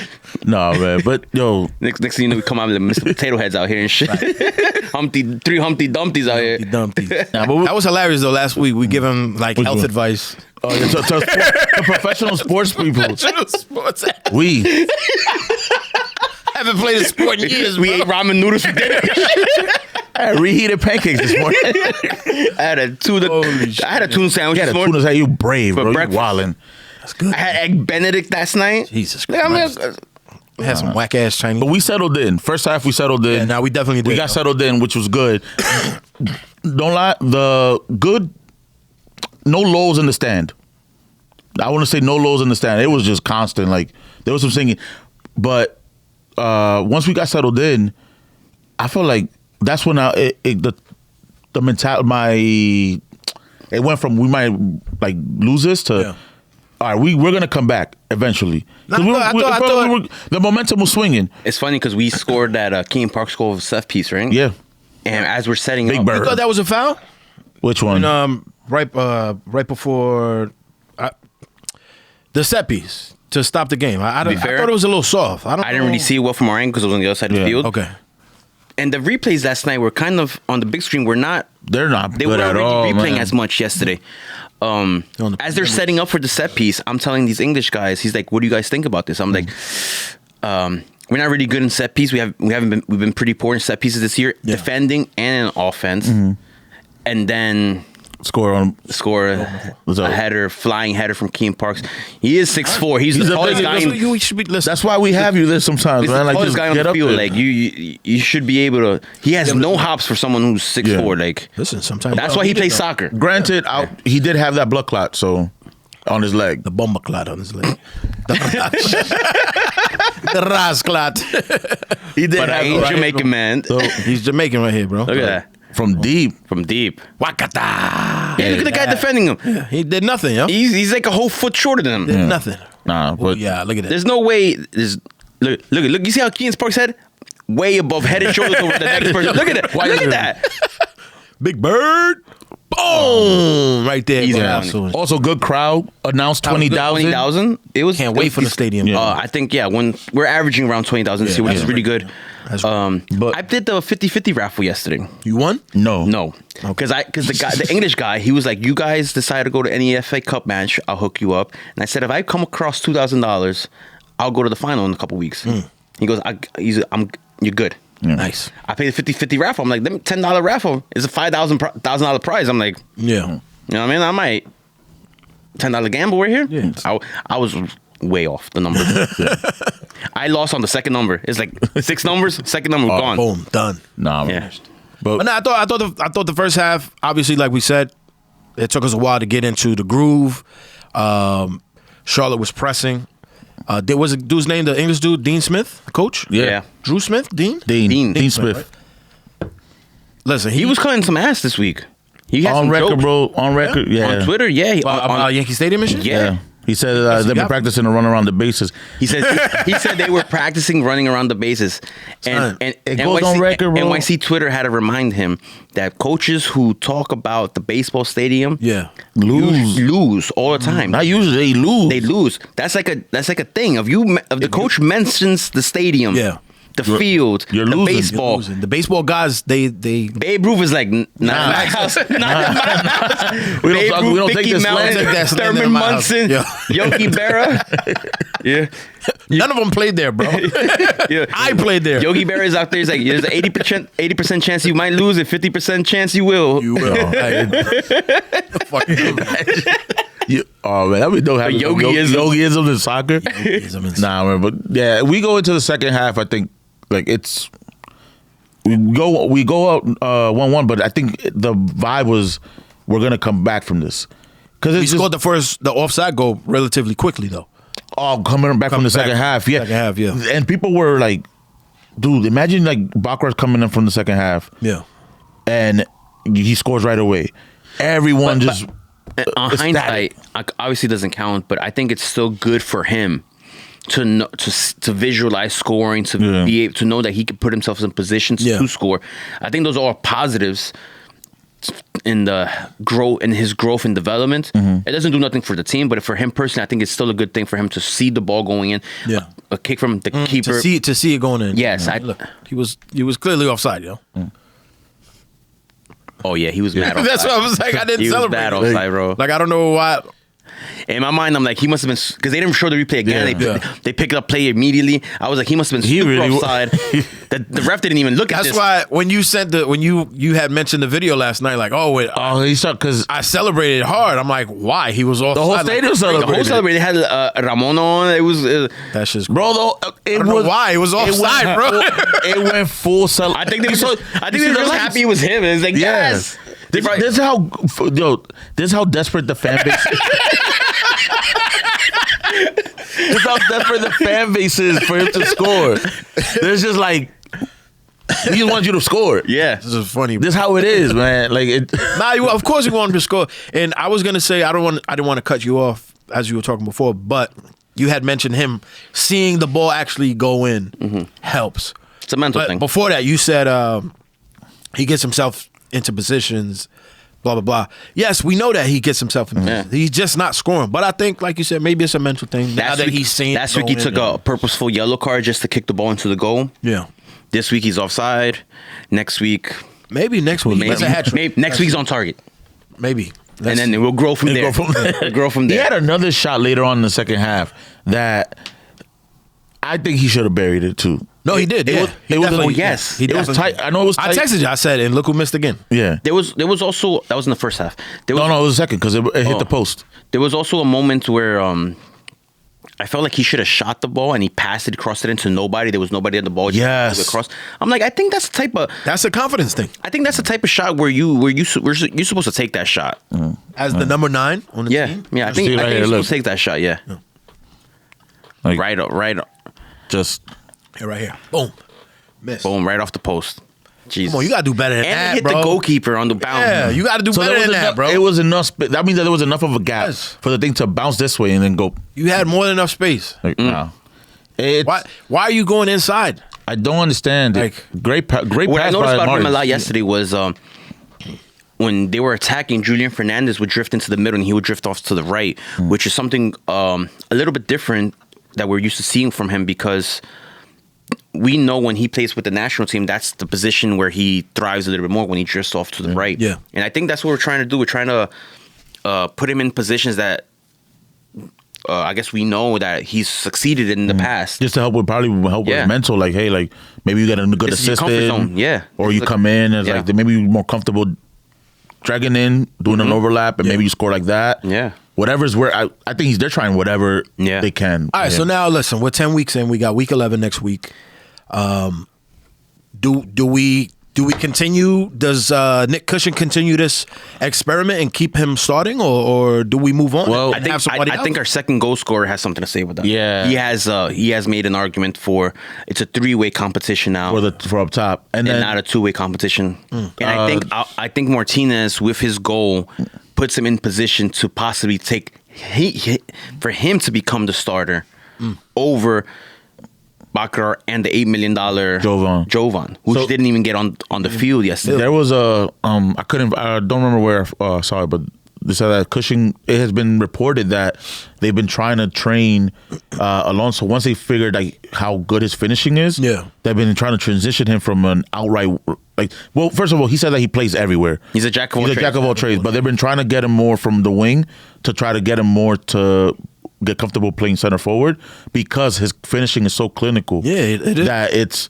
No, man. But yo, Next thing you know, we come out with Mr. Potato Heads out here and shit. Three Humpty Dumptys out here. Dumpty. Nah, but That was hilarious though. Last week we give him like health one? advice. to professional sports people, Sports. we Haven't played a sport in years. We ate ramen noodles for dinner. I had reheated pancakes this morning. I had a tuna sandwich Yeah, this the morning. tuna's how you brave, For bro. You breakfast. wildin'. That's good. I had egg Benedict last night. Jesus Like, I mean, Christ. Had some whack ass Chinese. But we settled in. First half, we settled in. Yeah, nah, we definitely did. We got settled in, which was good. Don't lie. The good, no lows in the stand. I want to say no lows in the stand. It was just constant. Like, there was some singing. But once we got settled in, I felt like that's when the mentality, it went from we might like lose this to, all right, we're going to come back eventually. 'Cause I thought the momentum was swinging. it's funny because we scored that King Park score of set piece, right? Yeah. And as we're setting Big up, Bird. You thought that was a foul? Which one? And right before the set piece to stop the game. I be fair, thought it was a little soft. I didn't really see it well from our end because it was on the other side of the field. Okay. And the replays last night were kind of on the big screen. Were not. They're not They good weren't at really all, replaying man. as much yesterday. As they're setting up for the set piece, I'm telling these English guys, he's like, "What do you guys think about this?" I'm like, "We're not really good in set piece. We've been pretty poor in set pieces this year, defending and in offense, and then." Score a header, flying header from Keane Parks. He is 6'4". He's the tallest guy. You should be listening. That's why we have you there sometimes, He's man. the Like, tallest just guy on get the up field. there. Like you should be able to. He has no hops for someone who's 6'4". Like Listen, sometimes that's why he plays soccer. Granted, he did have that blood clot, so on his leg. The bomba clot on his leg. The ras clot. He did. But I ain't Jamaican, man. So he's Jamaican right here, bro. Look at that. From deep. Wakata. Yeah, look at the guy defending him. Yeah, he did nothing, yo. He's like a whole foot shorter than him. Did nothing. Nah, but Yeah, look at that. There's no way. Look. You see how Keenan Sparks' head? Way above head and shoulders over the next person. Look at that. Look at that. Big Bird. Boom. Right there. Easy bro. money. also good crowd. Announced 20,000. 20,000. It was. Can't wait for the stadium. Yeah. I think when we're averaging around 20,000 this year, which is really good. But- I did the 50-50 raffle yesterday. You won? No, because the English guy, he was like, "You guys decide to go to any FA Cup match, I'll hook you up." And I said, "If I come across $2,000, I'll go to the final in a couple weeks." He goes, "You're good." Yeah. Nice. I paid the 50-50 raffle. I'm like, "Let me $10 raffle. It's a $5,000 prize." I'm like, Yeah. you know what I mean? I might $10 gamble right here. Yeah. I was way off the number. I lost on the second number. It's like 6 numbers. Second number gone. Boom. Done. Nah, Yeah. but But no, I thought the first half, obviously, like we said, it took us a while to get into the groove. Charlotte was pressing. There was a dude's name, the English dude, Dean Smith, coach. Yeah. Drew Smith, Dean. Dean Smith. Listen, He was cutting some ass this week. He had On some record, jokes. bro. On record, yeah. On Twitter, yeah. about Yankee Stadium and shit. Yeah. He said what they've you been got. practicing to run around the bases. He said they were practicing running around the bases, Son, and it goes on record, bro. NYC Twitter had to remind him that coaches who talk about the baseball stadium, Yeah. lose all the time. Not usually, they lose. They lose. That's like a thing. If the coach mentions the stadium, Yeah. the field, you're the losing. baseball. Losing. The baseball guys, they Babe Ruth is like, not in my house. Not in my house. We don't Babe talk- Ruth, we don't take Mickey this Mouse, slang. Take that slang Thurman in my house. Munson, Yeah. Yogi Berra. Yeah. none of them played there, bro. Yeah. I played there. Yogi Berra is out there. He's like, there's an 80% chance you might lose, and 50% chance you will. You will. Fucking Oh man, that would don't have Yogiism. yogiism in soccer. Yogiism. Nah, man, but yeah, we go into the second half. I think like we go out 1-1, but I think the vibe was we're gonna come back from this because We it's scored just the offside goal relatively quickly, though. coming back from the Coming second back half. Yeah, second half, yeah. And people were like, dude, imagine like Baccarat coming in from the second half Yeah. and he scores right away. Everyone just On ecstatic. hindsight, obviously doesn't count, but I think it's still good for him to know, to visualize scoring, to Yeah. be able to know that he can put himself in positions Yeah. to score. I think those are all positives in his growth and development. It doesn't do nothing for the team, but for him personally, I think it's still a good thing for him to see the ball going in. Yeah. A kick from the keeper. To see it going in. Yes, Look, he was clearly offside, yo. Oh yeah, he was mad. That's offside. what I was like. I didn't He was celebrate. bad offside, bro. Like I don't know why. In my mind, I'm like, he must have been, because they didn't show the replay again. Yeah. They picked up play immediately. I was like, he must have been He super really wa- offside. The ref didn't even look at That's this. why when you sent when you had mentioned the video last night, like, oh wait, oh he sucked because I celebrated hard. I'm like, why? He was offside. the whole Like, stadium The celebrated. whole celebration had Ramon on. It was. That's just Bro, though, it don't know was why. It was offside, went bro. It went full cel. I think they were You just, saw- I you think see they were the just lights? happy it was him. It's like, yes. This is how desperate the fan base. This is how desperate the fan base is for him to score. There's just like he just wants you to score. Yeah. This is funny. This is how it is, man. Like it. Of course he wanted to score. And I was gonna say I didn't want to cut you off as you were talking before, but you had mentioned him seeing the ball actually go in helps. It's a mental But thing. before that, you said he gets himself into positions, blah blah blah. Yes, we know that he gets himself in positions. He's just not scoring. But I think, like you said, maybe it's a mental thing. Now that he's seen Last week he took a purposeful yellow card just to kick the ball into the goal. Yeah. This week he's offside. Next week, Maybe next week. That's a hat trick. maybe next week he's on target. Maybe. And then we'll grow from there. We'll grow from He there. had another shot later on in the second half that I think he should have buried it too. No, he did. It Yeah. was- He it was- definitely- oh, yes. he It was definitely- tight. I know it was I tight. texted you. I said, and look who missed again. Yeah. There was also, that was in the first half. There was, No, it was the second because it hit Oh. the post. There was also a moment where I felt like he should have shot the ball and he passed it, crossed it into nobody. There was nobody on the ball. Yes. Across. I'm like, I think that's the type of. That's a confidence thing. I think that's the type of shot where you're supposed to take that shot. As the number 9 on the team. Yeah. I think See right you're here, supposed look. to take that shot. Yeah. Like, Right up. just Here, right here. Boom. Miss. Boom. Right off the post. Jesus. Come on, you gotta do better than And that, it hit bro. the goalkeeper on the bounce. Yeah, you gotta do so better there was than that, enough, bro. it was enough. That means that there was enough of a gap Yes. for the thing to bounce this way and then go. You had more than enough space. Like, no. It's, Why are you going inside? I don't understand. Like, Great What I pass noticed by about him a Martins. lot yesterday was when they were attacking, Julian Fernandez would drift into the middle and he would drift off to the right, which is something a little bit different that we're used to seeing from him because we know when he plays with the national team, that's the position where he thrives a little bit more when he drifts off to the right. Yeah. And I think that's what we're trying to do. We're trying to put him in positions that I guess we know that he's succeeded in the past. Just to help with with Yeah. his mental, like, hey, like maybe you get a good This is your assist comfort in, zone, yeah. or This you is come in as yeah. like maybe you're more comfortable dragging in, doing an overlap, and maybe you score like that. Yeah. Whatever's where I think they're trying whatever Yeah. they can. All right, so now listen, we're 10 weeks in. We got week 11 next week. Do we continue? Does Nick Cushing continue this experiment and keep him starting, or do we move on? Well, and I have somebody think else? our second goal scorer has something to say with that. Yeah. he has made an argument for it's a 3-way competition now, for up top, and and then not a 2-way competition. And I think Martinez with his goal puts him in position to possibly take for him to become the starter over Baccarat and the $8 million Jovan, who So- didn't even get on the field yesterday. there was a I don't remember where I saw it, but they said that Cushing. It has been reported that they've been trying to train Alonso. Once they figured like how good his finishing is, they've been trying to transition him from an outright Well, first of all, he said that he plays everywhere. He's a jack of all He's a trades. jack of all trades, but they've been trying to get him more from the wing to try to get him more to get comfortable playing center forward because his finishing is so clinical. Yeah, it is.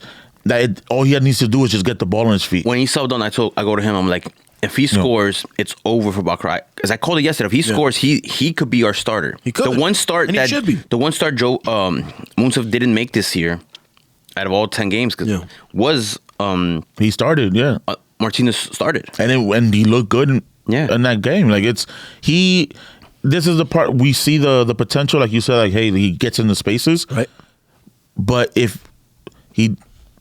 All he needs to do is just get the ball on his feet. When he subbed on, I go to him. I'm like, if he scores, it's over for Baccarat. Because I called it yesterday. If he scores, he could be our starter. He could. The one start And he that should be. The one start Joe Moncion didn't make this year, out of all 10 games, was He started, yeah, Martinez started. and he looked good in that game. Like this is the part we see the potential. Like you said, like hey, he gets in the spaces, Right. But if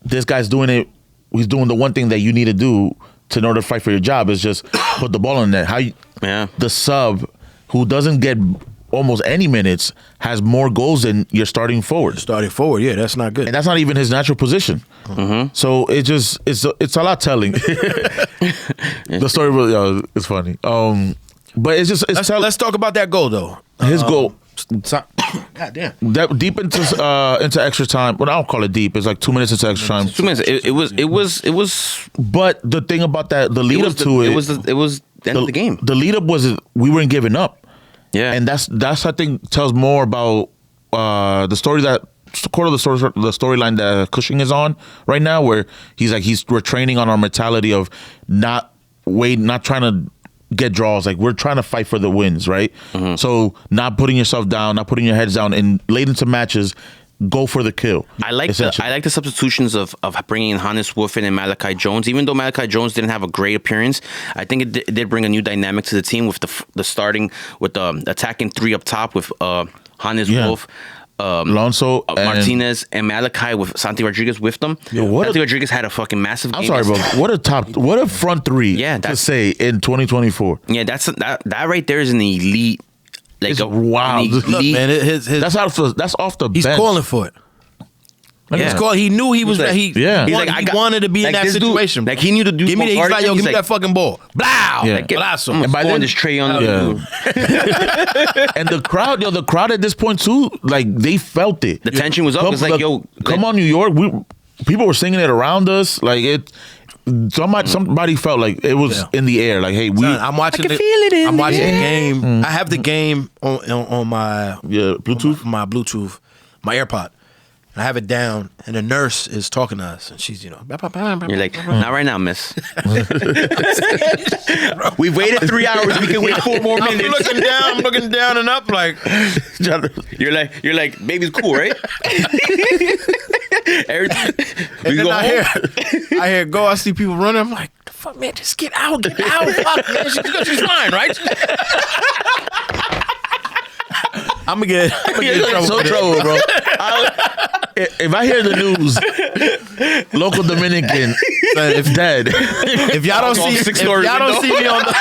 this guy's doing it, he's doing the one thing that you need to do in order to fight for your job is just put the ball in net. The sub who doesn't get almost any minutes has more goals than your starting forward. Starting forward, yeah, that's not good. And that's not even his natural position. So it's a lot telling. The story really is funny. But it's just Let's talk about that goal though. His goal. God damn. That deep into extra time. Well, I don't call it deep. It's like 2 minutes into extra time. 2 minutes. It was. But the thing about that, the lead up to it, it was the end of the game. The lead up was we weren't giving up. Yeah, and that's I think tells more about the story that core of the storyline that Cushing is on right now, where we're training on our mentality of not trying to get draws, like we're trying to fight for the wins, right? So not putting yourself down, not putting your heads down, and late into matches, go for the kill. I like the substitutions of bringing in Hannes Wolfen and Malachi Jones. Even though Malachi Jones didn't have a great appearance, I think it did bring a new dynamic to the team with the starting with the attacking 3 up top with Hannes Wolf, Alonso, Martinez, and Malachi with Santi Rodriguez with them. Santi Rodriguez had a fucking massive game. I'm sorry, bro. What a front 3 to say in 2024. Yeah, that right there is an elite. Like it's wild. Look, man, that's off the he's bench. calling for it. Yeah. He knew he was. He's like- He wanted to be in that this dude- situation. like he knew to do. Give me he's like, give me that fucking ball. Blow. Yeah. Like, Golazo. I'm And by throwing then- this tray on And the crowd at this point too, like they felt it. The tension was up. It's like, yo, come on, New York. People were singing it around us. Like it. Somebody felt like it was in the air. Like, hey, I'm watching. I can feel it in I'm the watching the air. game. I have the game on my Bluetooth. my Bluetooth, my AirPod. I have it down, and the nurse is talking to us, and she's, You're like, not right now, miss. We've waited 3 hours. We can wait 4 more I'm minutes. looking down and up, like, You're like, baby's cool, right? and then I hear go. I see people running. I'm like, the fuck, man, just get out. Fuck, man, she's fine, right? I'm gonna get in trouble, bro. If I hear the news, local Dominican is dead. If y'all don't see me on the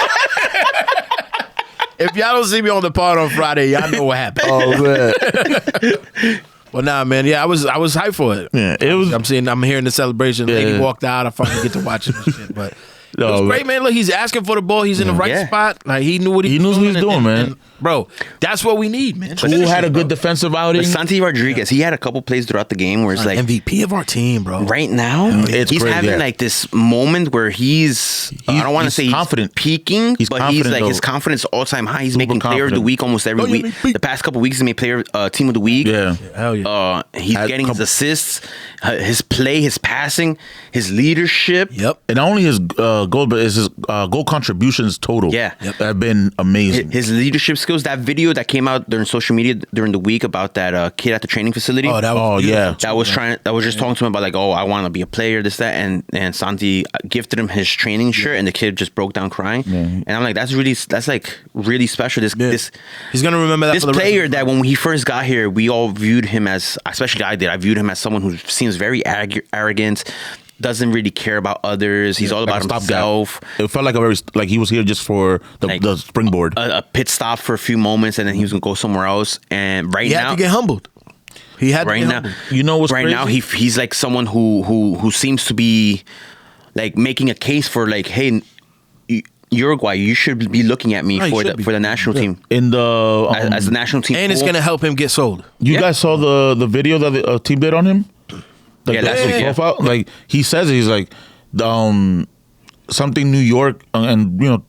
if y'all don't see me on the pod on Friday, y'all know what happened. Oh man. Well, nah, man. Yeah, I was hyped for it. Yeah, it was. I'm hearing the celebration. Yeah. Lady walked out. I finally get to watch it and shit. But No, it was great, man. Look, he's asking for the ball. He's in the right Yeah. spot. Like he knew what he knows what he's doing, man. and, bro, that's what we need, man. Who had a good defensive outing? But Santi Rodriguez, he had a couple plays throughout the game where it's like, MVP of our team, bro. right now, It's he's crazy, having yeah. like this moment where he's I don't want to he's say confident. he's peaking, He's but he's confident, like though. his confidence all time high. He's Super making player of the confident. week almost every week. The past couple weeks, he made player team of the week. Yeah. Hell yeah. He's Had getting his couple- assists, his play, his passing, his leadership. Yep. And not only his goal, but his goal contributions total. Yeah. have been amazing. His leadership skills. That video that came out during social media during the week about that kid at the training facility. Oh, that was Oh, beautiful, yeah. too, That was just talking to him about like, oh, I want to be a player, this, that, and Santi gifted him his training shirt, and the kid just broke down crying. And I'm like, that's like really special. This He's gonna remember that this for the rest of player his that when he first got here, we all viewed him as, especially I did. I viewed him as someone who seems very arrogant, doesn't really care about others. He's all about Like a himself. stopgap. It felt like he was here just for the springboard. A pit stop for a few moments, and then he was gonna go somewhere else. And right He had now, to get humbled. He had right to get now, humbled. You know what's right crazy? now he's like someone who seems to be like making a case for like, hey, Uruguay, you should be looking at me No, you for should be. the national team in the as the national team, And it's pool. gonna help him get sold. you Yeah. guys saw the video that the team did on him. Like, Yeah, the last week, yeah. profile. Like he says, he's like something New York, and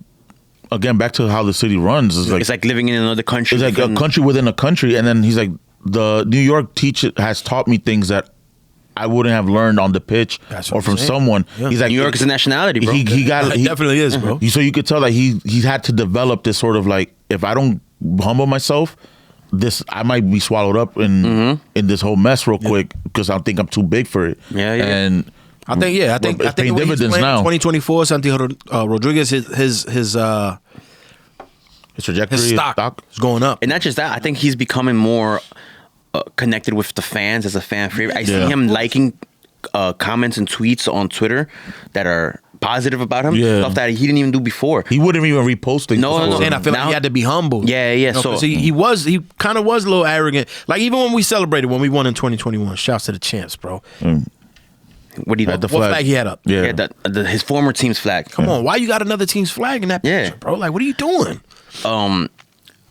again back to how the city runs is like It's like living in another country. it's like a country within a country, and then he's like the New York has taught me things that I wouldn't have learned on the pitch That's what or I'm from saying. someone. Yeah. He's like New York is a nationality, bro. He got It definitely is, bro. So you could tell that he had to develop this sort of like, if I don't humble myself, I might be swallowed up in this whole mess real quick because I think I'm too big for it. Yeah, yeah. And I think it's the way paying he's dividends playing in now. 2024, Santiago Rodriguez, his His trajectory, his stock is going up. And not just that, I think he's becoming more connected with the fans as a fan favorite. I see Yeah. him liking comments and tweets on Twitter that are positive about him. Yeah. Stuff that he didn't even do before. He wouldn't even repost things. No, no, I'm no. saying I feel like Now- he had to be humble. Yeah, yeah, so- 'cause he kind of was a little arrogant. Like even when we celebrated when we won in 2021. Shouts to the champs, bro. What do you Had the What flag he had up? Yeah. his former team's flag. Come on, why you got another team's flag in that Yeah. picture, bro? Like, what are you doing?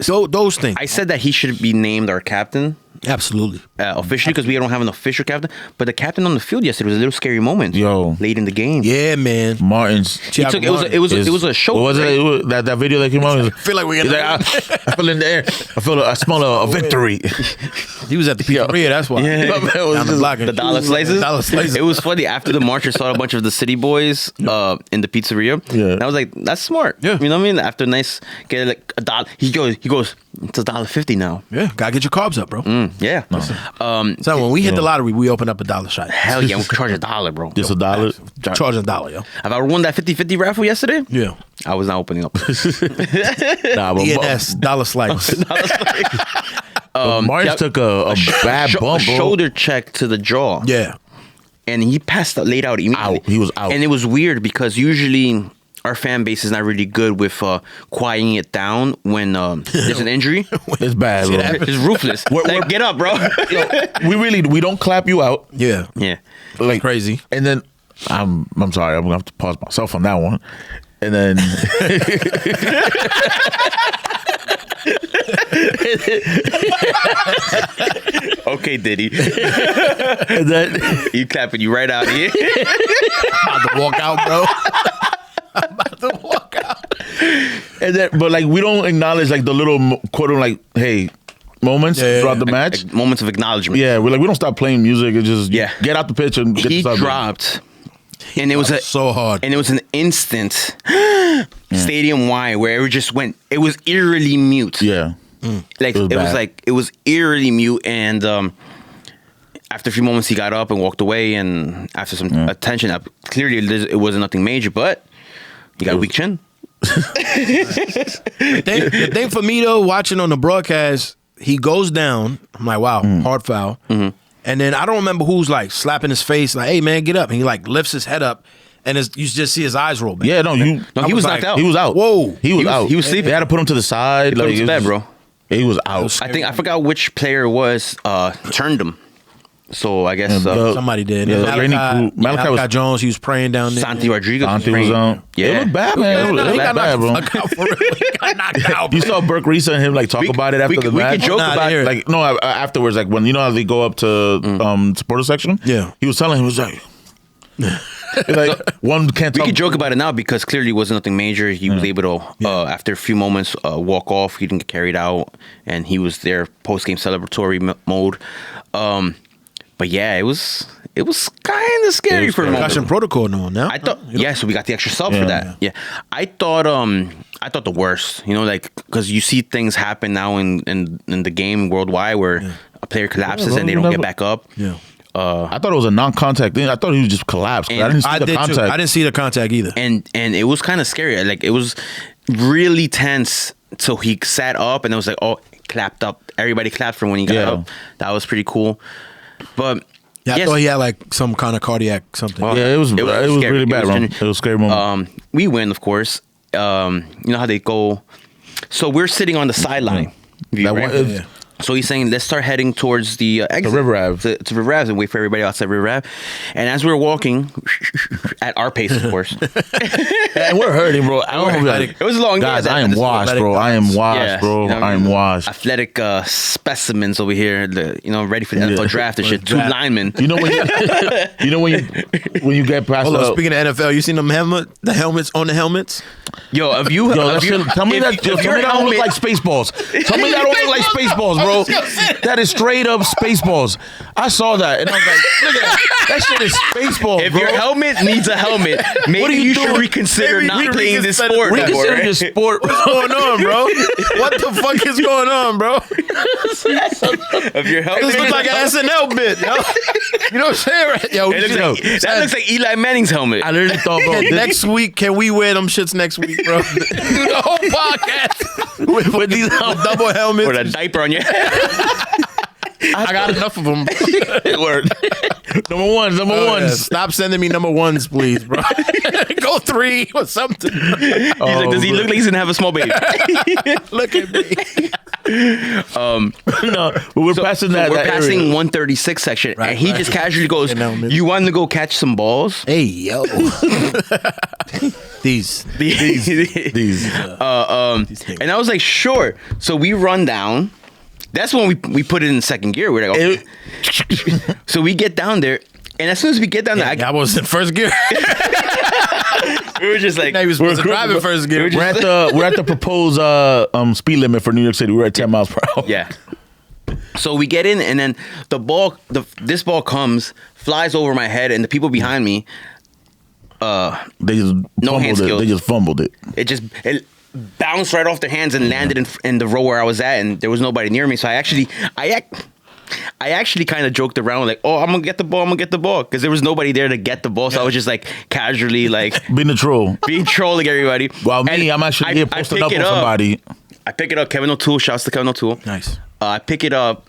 So those things. I said that he should be named our captain Absolutely. officially because we don't have an official captain. But the captain on the field yesterday was a little scary moment. Yo. late in the game. Yeah, man. Martin's. He took, it was a show. What was right? it? It was that video that came out. I feel like we're He's gonna. like, I feel in the air. I smell a victory. He was at the pizzeria. That's why. Yeah. My man was Down the just- block. The dollar slices. Dollar slices. It was funny. After the march, I saw a bunch of the city boys in the pizzeria. Yeah. And I was like, that's smart. Yeah. You know what I mean? After a nice, get like a dollar. He goes, it's $1.50 now. Yeah, gotta get your carbs up, bro. Yeah. So when we hit the lottery, we open up a dollar shot. Hell yeah, I'm gonna charge $1, bro. Just $1. Charging $1, yo. Have I won that 50-50 raffle yesterday? Yeah. I was not opening up. Nah, but ENS, dollar slice. Martin yeah. took a bad bump, bro. shoulder check to the jaw. Yeah. And he laid out immediately. Out. He was out. And it was weird because usually our fan base is not really good with quieting it down when there's an injury. It's bad, bro. It's ruthless. Like, get up, bro. We don't clap you out. Yeah. Yeah. Like Crazy. And then I'm sorry, I'm gonna have to pause myself on that one. And then Okay, Diddy. and then You clapping you right out here. About to walk out, bro. About to walk out. but like we don't acknowledge like the little quote like, hey, moments throughout the match. Moments of acknowledgement. Yeah, we're like, we don't stop playing music. It's just get out the pitch and get He the dropped, and it was so hard, and it was an instant stadium wide where it just went. It was eerily mute. Yeah, like it was eerily mute, and after a few moments he got up and walked away, and after some attention, clearly it wasn't nothing major, but he got a weak chin. The thing for me though, watching on the broadcast, he goes down. I'm like, wow, hard foul. And then I don't remember who's like slapping his face, like, hey man, get up. And he like lifts his head up, and you just see his eyes roll back. Yeah, no, he was knocked out. He was out. Whoa, he was out. He was sleeping. They had to put him to the side. Put him to bed, bro. He was out. I forgot which player it was turned him. So I guess somebody did. Yeah, Malachi Jones, he was praying down there. Santi Rodriguez was out. Yeah, it looked bad, man. It looked bad, bro. He got knocked out. You saw Burke Risa and him like talk about it after the match. We could joke about it. Like afterwards, like when you know how they go up to supporter section. Yeah, he was telling him, he was like, one can't. We could joke about it now because clearly it wasn't nothing major. He was able to, after a few moments, walk off. He didn't get carried out, and he was there post game celebratory mode. But yeah, it was kind of scary for a moment. Concussion protocol now. I thought so we got the extra sub for that. Yeah, I thought the worst. You know, like because you see things happen now in the game worldwide where a player collapses and they don't get back up. Yeah. I thought it was a non-contact thing. I thought he was just collapsed. I didn't see the contact. I didn't see the contact either. And it was kind of scary. Like it was really tense. So he sat up and it was like, oh, clapped up. Everybody clapped for when he got up. That was pretty cool. But I thought he had like some kind of cardiac something. Well, it was really bad, bro. It was a scary moment. We win, of course. You know how they go. So we're sitting on the sideline. So he's saying, let's start heading towards the exit. To River Ave. To River Ave and wait for everybody outside River Ave. And as we're walking, at our pace, of course. And we're hurting, bro. It was a long day. Guys, I am washed, bro. I am washed, bro. I am washed. Athletic specimens over here, ready for the NFL draft and shit. 2 linemen. You know when you get past. Hold on, speaking of NFL, you seen them the helmets on the helmets? Tell me that don't look like Spaceballs. Tell me that don't look like Spaceballs, bro. That is straight up Spaceballs. I saw that and I was like, look at that. That shit is Spaceballs, If bro. your helmet needs a helmet, maybe you should reconsider not playing this sport. Reconsider this sport. What's going on, bro? What the fuck is going on, bro? If your helmet, this looks like an SNL bit, yo. You know what I'm saying? Right? Yo, that looks like Eli Manning's helmet. I literally thought, bro, next week, can we wear them shits next week, bro? Do the whole podcast with these double helmets. With a diaper on your head. I got enough of them. Word. Number ones. Yeah. Stop sending me number ones, please, bro. Go 3 or something. He's like, does he look like he's gonna have a small baby? Look at me. No, but we're passing that. We're that passing area. 136 section, and he just casually goes, "You want to go catch some balls?" Hey yo. These. And I was like, sure. So we run down. That's when we put it in second gear. We're like, okay. So we get down there, and as soon as we get down there, I was in first gear. We were just like, he was supposed to drive in first gear. We're at the proposed speed limit for New York City. We're at 10 miles per hour. Yeah. So we get in, and then this ball comes, flies over my head, and the people behind me, they just no hand skills. They just fumbled it. It bounced right off their hands and landed in the row where I was at, and there was nobody near me. So I actually kind of joked around like, "Oh, I'm gonna get the ball," because there was nobody there to get the ball. So I was just like casually like being a troll, trolling everybody. While I'm actually here posting up on somebody. I pick it up. Kevin O'Toole. Shouts to Kevin O'Toole. Nice. I pick it up.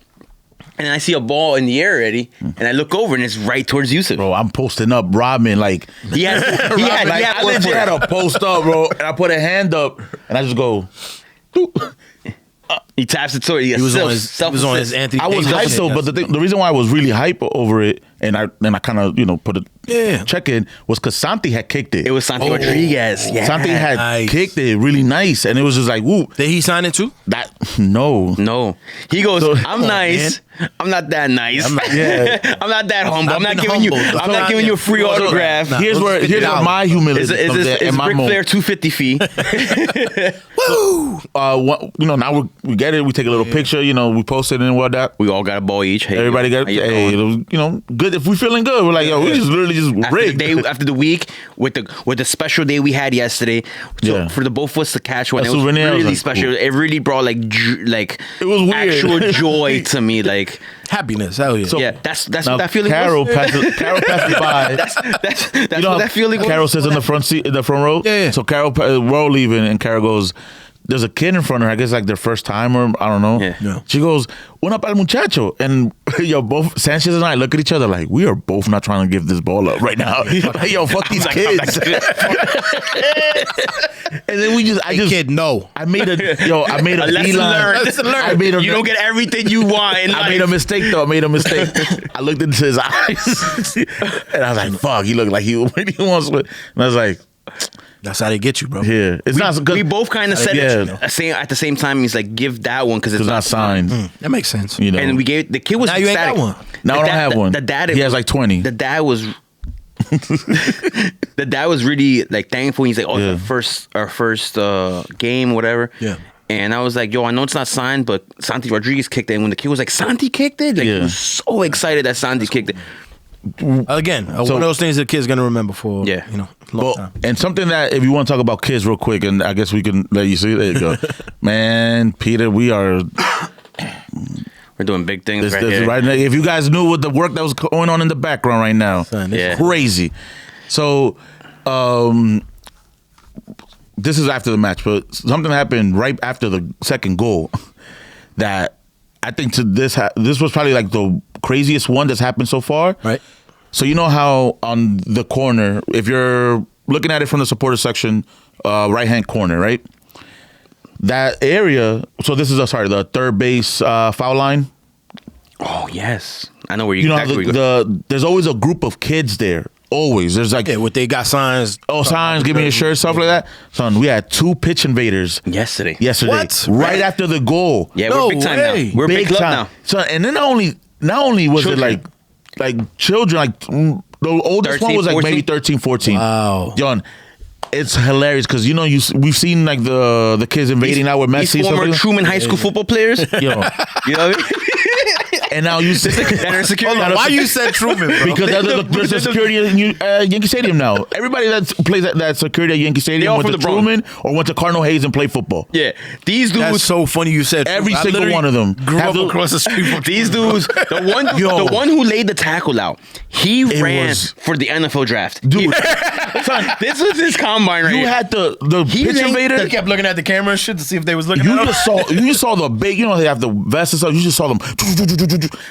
And I see a ball in the air already, and I look over, and it's right towards Yousef. Bro, I'm posting up, Robin. Like I legit had a post up, bro, and I put a hand up, and I just go. He taps it, so he was on his Anthony. I was hyped though, but the reason why I was really hyped over it, and I kind of put a check in was because Santi had kicked it. It was Santi Rodriguez. Yeah, Santi had kicked it really nice, and it was just like, woo. Did he sign it too? No. He goes, I'm nice. Man. I'm not that nice. I'm not that humble. I'm not giving you a free autograph. Here's where my humility comes in. It's Ric Flair 250 fee. Woo! Now we get it. We take a little picture. You know, we post it and whatnot. We all got a ball each. Hey, Everybody got how you hey, doing? it was, you know, good. If we feeling good, we're like, yo, we just literally just rigged. After the week with the special day we had yesterday, so for the both of us to catch one, A it was souvenir was, really like, special. cool. It really brought like It was weird. actual joy to me. Like Happiness, hell yeah. So- yeah, that's Now, what that feeling Carol was. passes by. That's You know what how that feeling was. Carol sits in the front seat, in the front row. Yeah, yeah. So Carol, we're all leaving, and Carol goes, "There's a kid in front of her. I guess like their first time, or I don't know." Yeah. She goes, "Una para el muchacho," and yo, both Sanchez and I look at each other like we are both not trying to give this ball up right now. Like, yo, fuck these kids. And then I just Kid, no. I made a lesson beeline. learned. Lesson learned. I made a You don't get everything you want in I life. made a mistake though. I made a mistake. I looked into his eyes, and I was like, "Fuck!" He looked like he wants to. And I was like, That's how they get you, bro. "Yeah, it's not good. We both kind of said Yeah. it at the same time. He's like, give that one because It's not signed." That makes sense. You know, And we gave the kid was Now you ain't got ecstatic. one. now I don't have one. The dad, he has like 20. The dad was. The dad was really like thankful. He's like, "Oh, Yeah. our first game, whatever." Yeah. And I was like, "Yo, I know it's not signed, but Santi Rodriguez kicked it." And when the kid was like, "Santi kicked it," like, he was so excited that Santi kicked it. Again, one of those things the kid's gonna remember for Yeah. you know, a long Well, time. and something that if you want to talk about kids real quick, and I guess we can let you see. There you go, man. Peter, we are We're doing big things this, right this here. right now. If you guys knew what the work that was going on in the background right now, Son, this Yeah. crazy. So, this is after the match, but something happened right after the second goal that I think this was probably like the craziest one that's happened so far. Right. So you know how on the corner, if you're looking at it from the supporter section, right hand corner, right? That area. So this is the third base foul line. Oh yes, I know where you. You know how exactly where you go. there's always a group of kids there. Always. There's like Yeah, what they got signs. signs, give me a shirt, stuff like that. Son, we had 2 pitch invaders yesterday. What? right after the goal. Yeah, No we're big time way. now. We're a big club now. So, and then not only was Children. it like children, like the oldest 13, one was like 14? maybe 13, 14. Wow. John, it's hilarious because you know we've seen like the kids invading now with Messi. These and stuff former like Truman High School football players. that. Yo, You know what I mean? and now you see That are security. Hold on, why you said Truman, bro? because there's a security at Yankee Stadium now. Everybody that plays at that security at Yankee Stadium all went from to the Bronx. Truman or went to Cardinal Hayes and played football. Yeah, these dudes. That's so funny you said Every Truman. I single literally one of them grew have up the- across the street from These dudes, Yo. the one who laid the tackle out, he ran was- for the NFL draft. Dude. Son, this was his combine right You here. had the pitch laid- invader. They kept looking at the camera and shit to see if they was looking You at him. just saw the big, you know, they have the vest and stuff. You just saw them.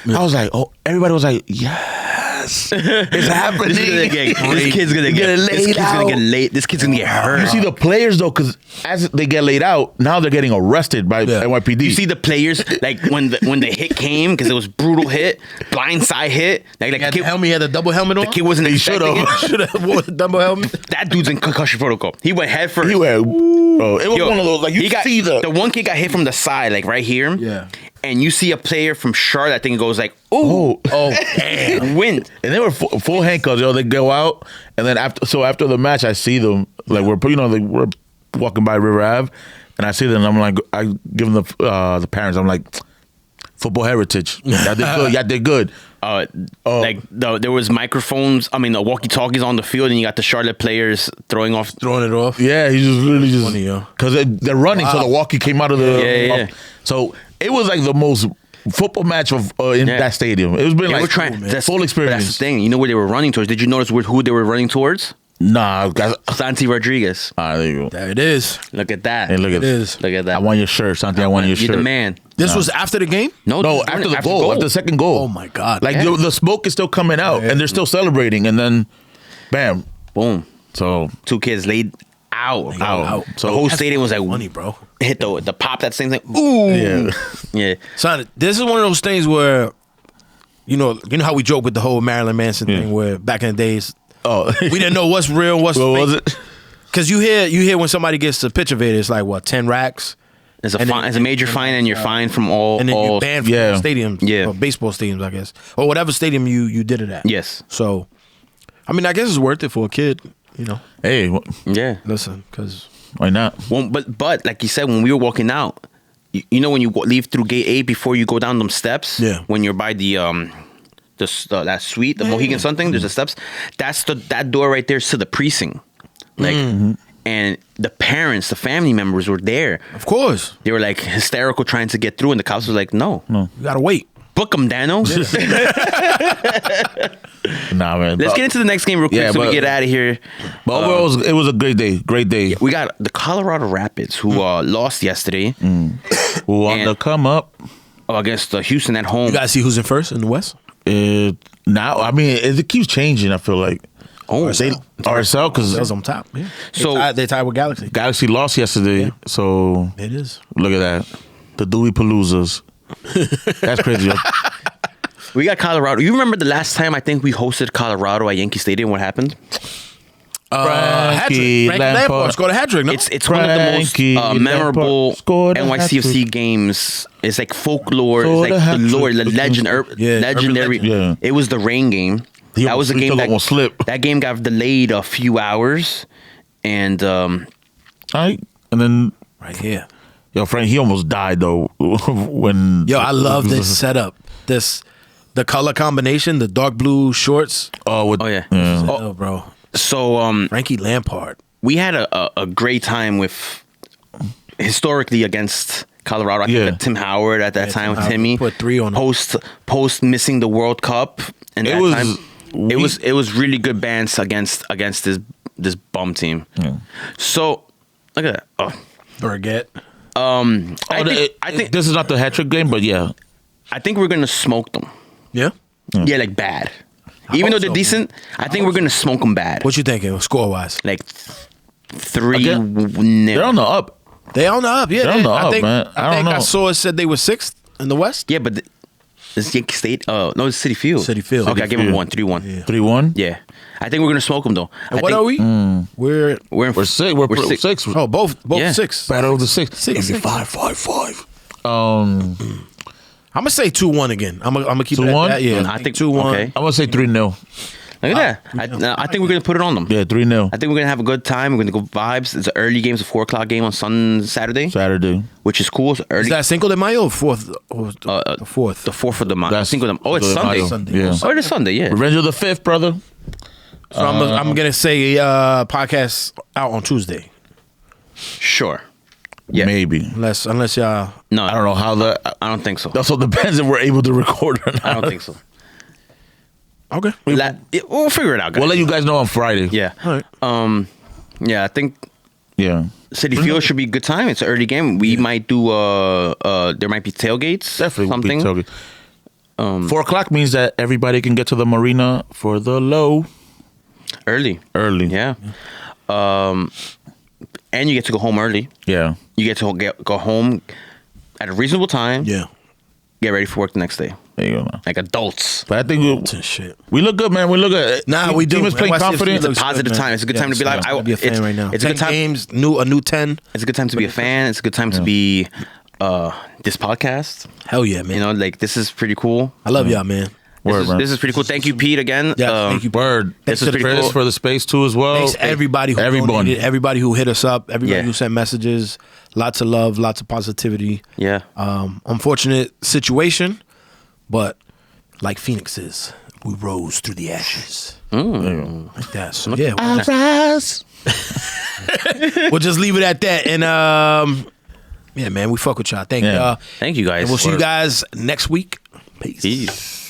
I was like, oh, everybody was like, yes, it's happening. This kid's gonna get laid This kid's out. gonna get laid. This kid's gonna get hurt. You see the players though, because as they get laid out, now they're getting arrested by NYPD. You see the players like when the hit came because it was brutal hit, blindside hit. Like He the had kid, the helmet, he had the double helmet on. the kid wasn't expecting it. should have wore the double helmet. That dude's in concussion protocol. He went head first. He went, oh, it was Yo, one of those like you he got, see the one kid got hit from the side, like right here. Yeah. And you see a player from Charlotte, I think it goes like, oh, damn, win. And they were full handcuffs. Yo, they go out, and then after the match, I see them like we're walking by River Ave, and I see them. And I'm like, I give them the parents. I'm like, football heritage. Y'all did good. Y'all did good. Like there was microphones. I mean, the walkie-talkies on the field, and you got the Charlotte players throwing off. Throwing it off. Yeah, he's just literally just Funny, yo. because they're running, so the walkie came out of the. Yeah. So it was like the most football match of in Yeah. that stadium. It was been They like were trying full That's experience. the thing. You know where they were running towards? Did you notice who they were running towards? Nah, guys. Santi Rodriguez. There you go. There it is. Look at that. Hey, look at It is. Look at that. I want your shirt, something. I want your You're shirt. the man. This was after the game? No, this after was the goal, after the second goal. Oh my God. Like Yeah. the smoke is still coming out, and they're still celebrating, and then, bam. Boom. So 2 kids laid out. out. So the whole stadium was like Funny, bro. hit the pop that thing like ooh. yeah, Yeah. Son, this is one of those things where, you know how we joke with the whole Marilyn Manson thing, where back in the days, we didn't know what's real and what's what fake. was it? Because you hear when somebody gets the pitch invader, it's like what, 10 racks, It's a And fine, then- it's a major fine, and you're fined from all. and then all you're banned from Yeah. stadiums, Yeah. or baseball stadiums, I guess, or whatever stadium you did it at. Yes. So, I mean, I guess it's worth it for a kid, you know. Hey, Yeah. Listen, because why not? Well, but like you said, when we were walking out, you know when you leave through gate 8 before you go down them steps. Yeah. When you're by the that suite, the Mohegan something. There's the steps. That door right there is to the precinct. Like, and the parents, the family members were there. Of course. They were like hysterical trying to get through, and the cops were like, "No, You gotta wait. book them, Dano." Nah, man. Let's get into the next game real quick Yeah, so we but- get out of here. But overall, it was a great day. Great day. We got the Colorado Rapids who lost yesterday Who on And- the come up? against Houston at home. You gotta see who's in first in the West. Now, I mean, it keeps changing. I feel like RSL because That's on top. Yeah. So- they tied with Galaxy. Galaxy lost yesterday. So It is. look at that, the Dewey Paloozas. That's crazy. We got Colorado. You remember the last time I think we hosted Colorado at Yankee Stadium? What happened? Frankie Frankie Lampard. Lampard scored a hat trick. No, It's one of the most Frankie memorable Lampard scored a NYCFC hat-trick. games. It's like folklore. Scored It's a like the hat-trick. lore, the legend, Yeah, legendary. urban legend. Yeah. It was the rain game. He That was a almost- he game almost slipped. that game got delayed a few hours, and All right, and then right here. yo, Frank, he almost died though when. Yo, I love this setup. The color combination, the dark blue shorts. oh yeah. Oh, bro. So Frankie Lampard. we had a great time with historically against Colorado. I think Yeah. that Tim Howard at that time with Howard Timmy put 3 on him. post missing the World Cup, and It that was time weak. it was really good bands against this bum team. Yeah. So look at that. Oh, Burgett. I think this is not the hat trick game, but yeah, I think we're gonna smoke them. Yeah. Yeah, like bad. Even though hope they're so, decent, I think we're gonna smoke them bad. What you thinking, score wise? Like 3-0. they're on the up. They on the up, yeah. They're on the I up, think, man. I don't think I know. saw it said they were 6th in the West. Yeah, but it's Yankee State. No, it's City Field. City Field. Okay, I give them Field. 1, 3-1. Yeah. 3-1. Yeah, I think we're gonna smoke them though. And I what think are we? We're We're Six. We're six. oh both Yeah. 6. Battle of the six. Six. 5-5-5. I'm gonna say 2-1 again. I'm gonna keep it 2-1? at that. Yeah, I think 2-1. okay. I'm gonna say 3-0. Look at that. I think we're gonna put it on them. Yeah, 3-0. I think we're gonna have a good time. We're gonna go vibes. It's an early game. It's a 4:00 game on Saturday, Saturday. which is cool. It's early. Is that Cinco de Mayo or 4th? Or the 4th. the 4th of the month. That's Cinco de Mayo. Oh, it's Cinco de Sunday. Mayo. Sunday. Yeah. Oh, it is Sunday. Yeah. Revenge of the Fifth, brother. So I'm gonna say podcast out on Tuesday, Sure. Yeah. Maybe. unless y'all. No, I don't know how that. I don't think so. That also depends if we're able to record or not. I don't think so. Okay. We'll figure it out, guys. We'll let you guys know on Friday. Yeah. All right. Yeah. I think Yeah. City Field should be a good time. It's an early game. We might do. There might be tailgates. Definitely. something. 4:00 means that everybody can get to the marina for the low Early. early. Yeah. And you get to go home early. Yeah. You get to go home at a reasonable time. Yeah. Get ready for work the next day, There you go, man. like adults. But I think Shit. we look good, man. We look good. Nah, we do. Team is playing NYCFC confident. looks Positive good, man. time. It's a good time to be like. I'll be a fan right now. It's a good 10 time. games, a new 10. It's a good time to be a fan. It's a good time to be this podcast. Hell yeah, man. You know, like this is pretty cool. I love y'all, man. Word, man. This is pretty cool. Thank you, Pete, again. Yeah, thank you. Word. This is pretty Chris cool. for the space too as well. Thanks to everybody who Everyone. donated, everybody who hit us up, everybody Yeah. who sent messages. Lots of love, lots of positivity. Yeah. Unfortunate situation, but like phoenixes, we rose through the ashes. Like that. So yeah, we'll just leave it at that. And yeah, man, we fuck with y'all. Thank Yeah. y'all. Thank you guys. And we'll see you guys next week. Peace. Peace.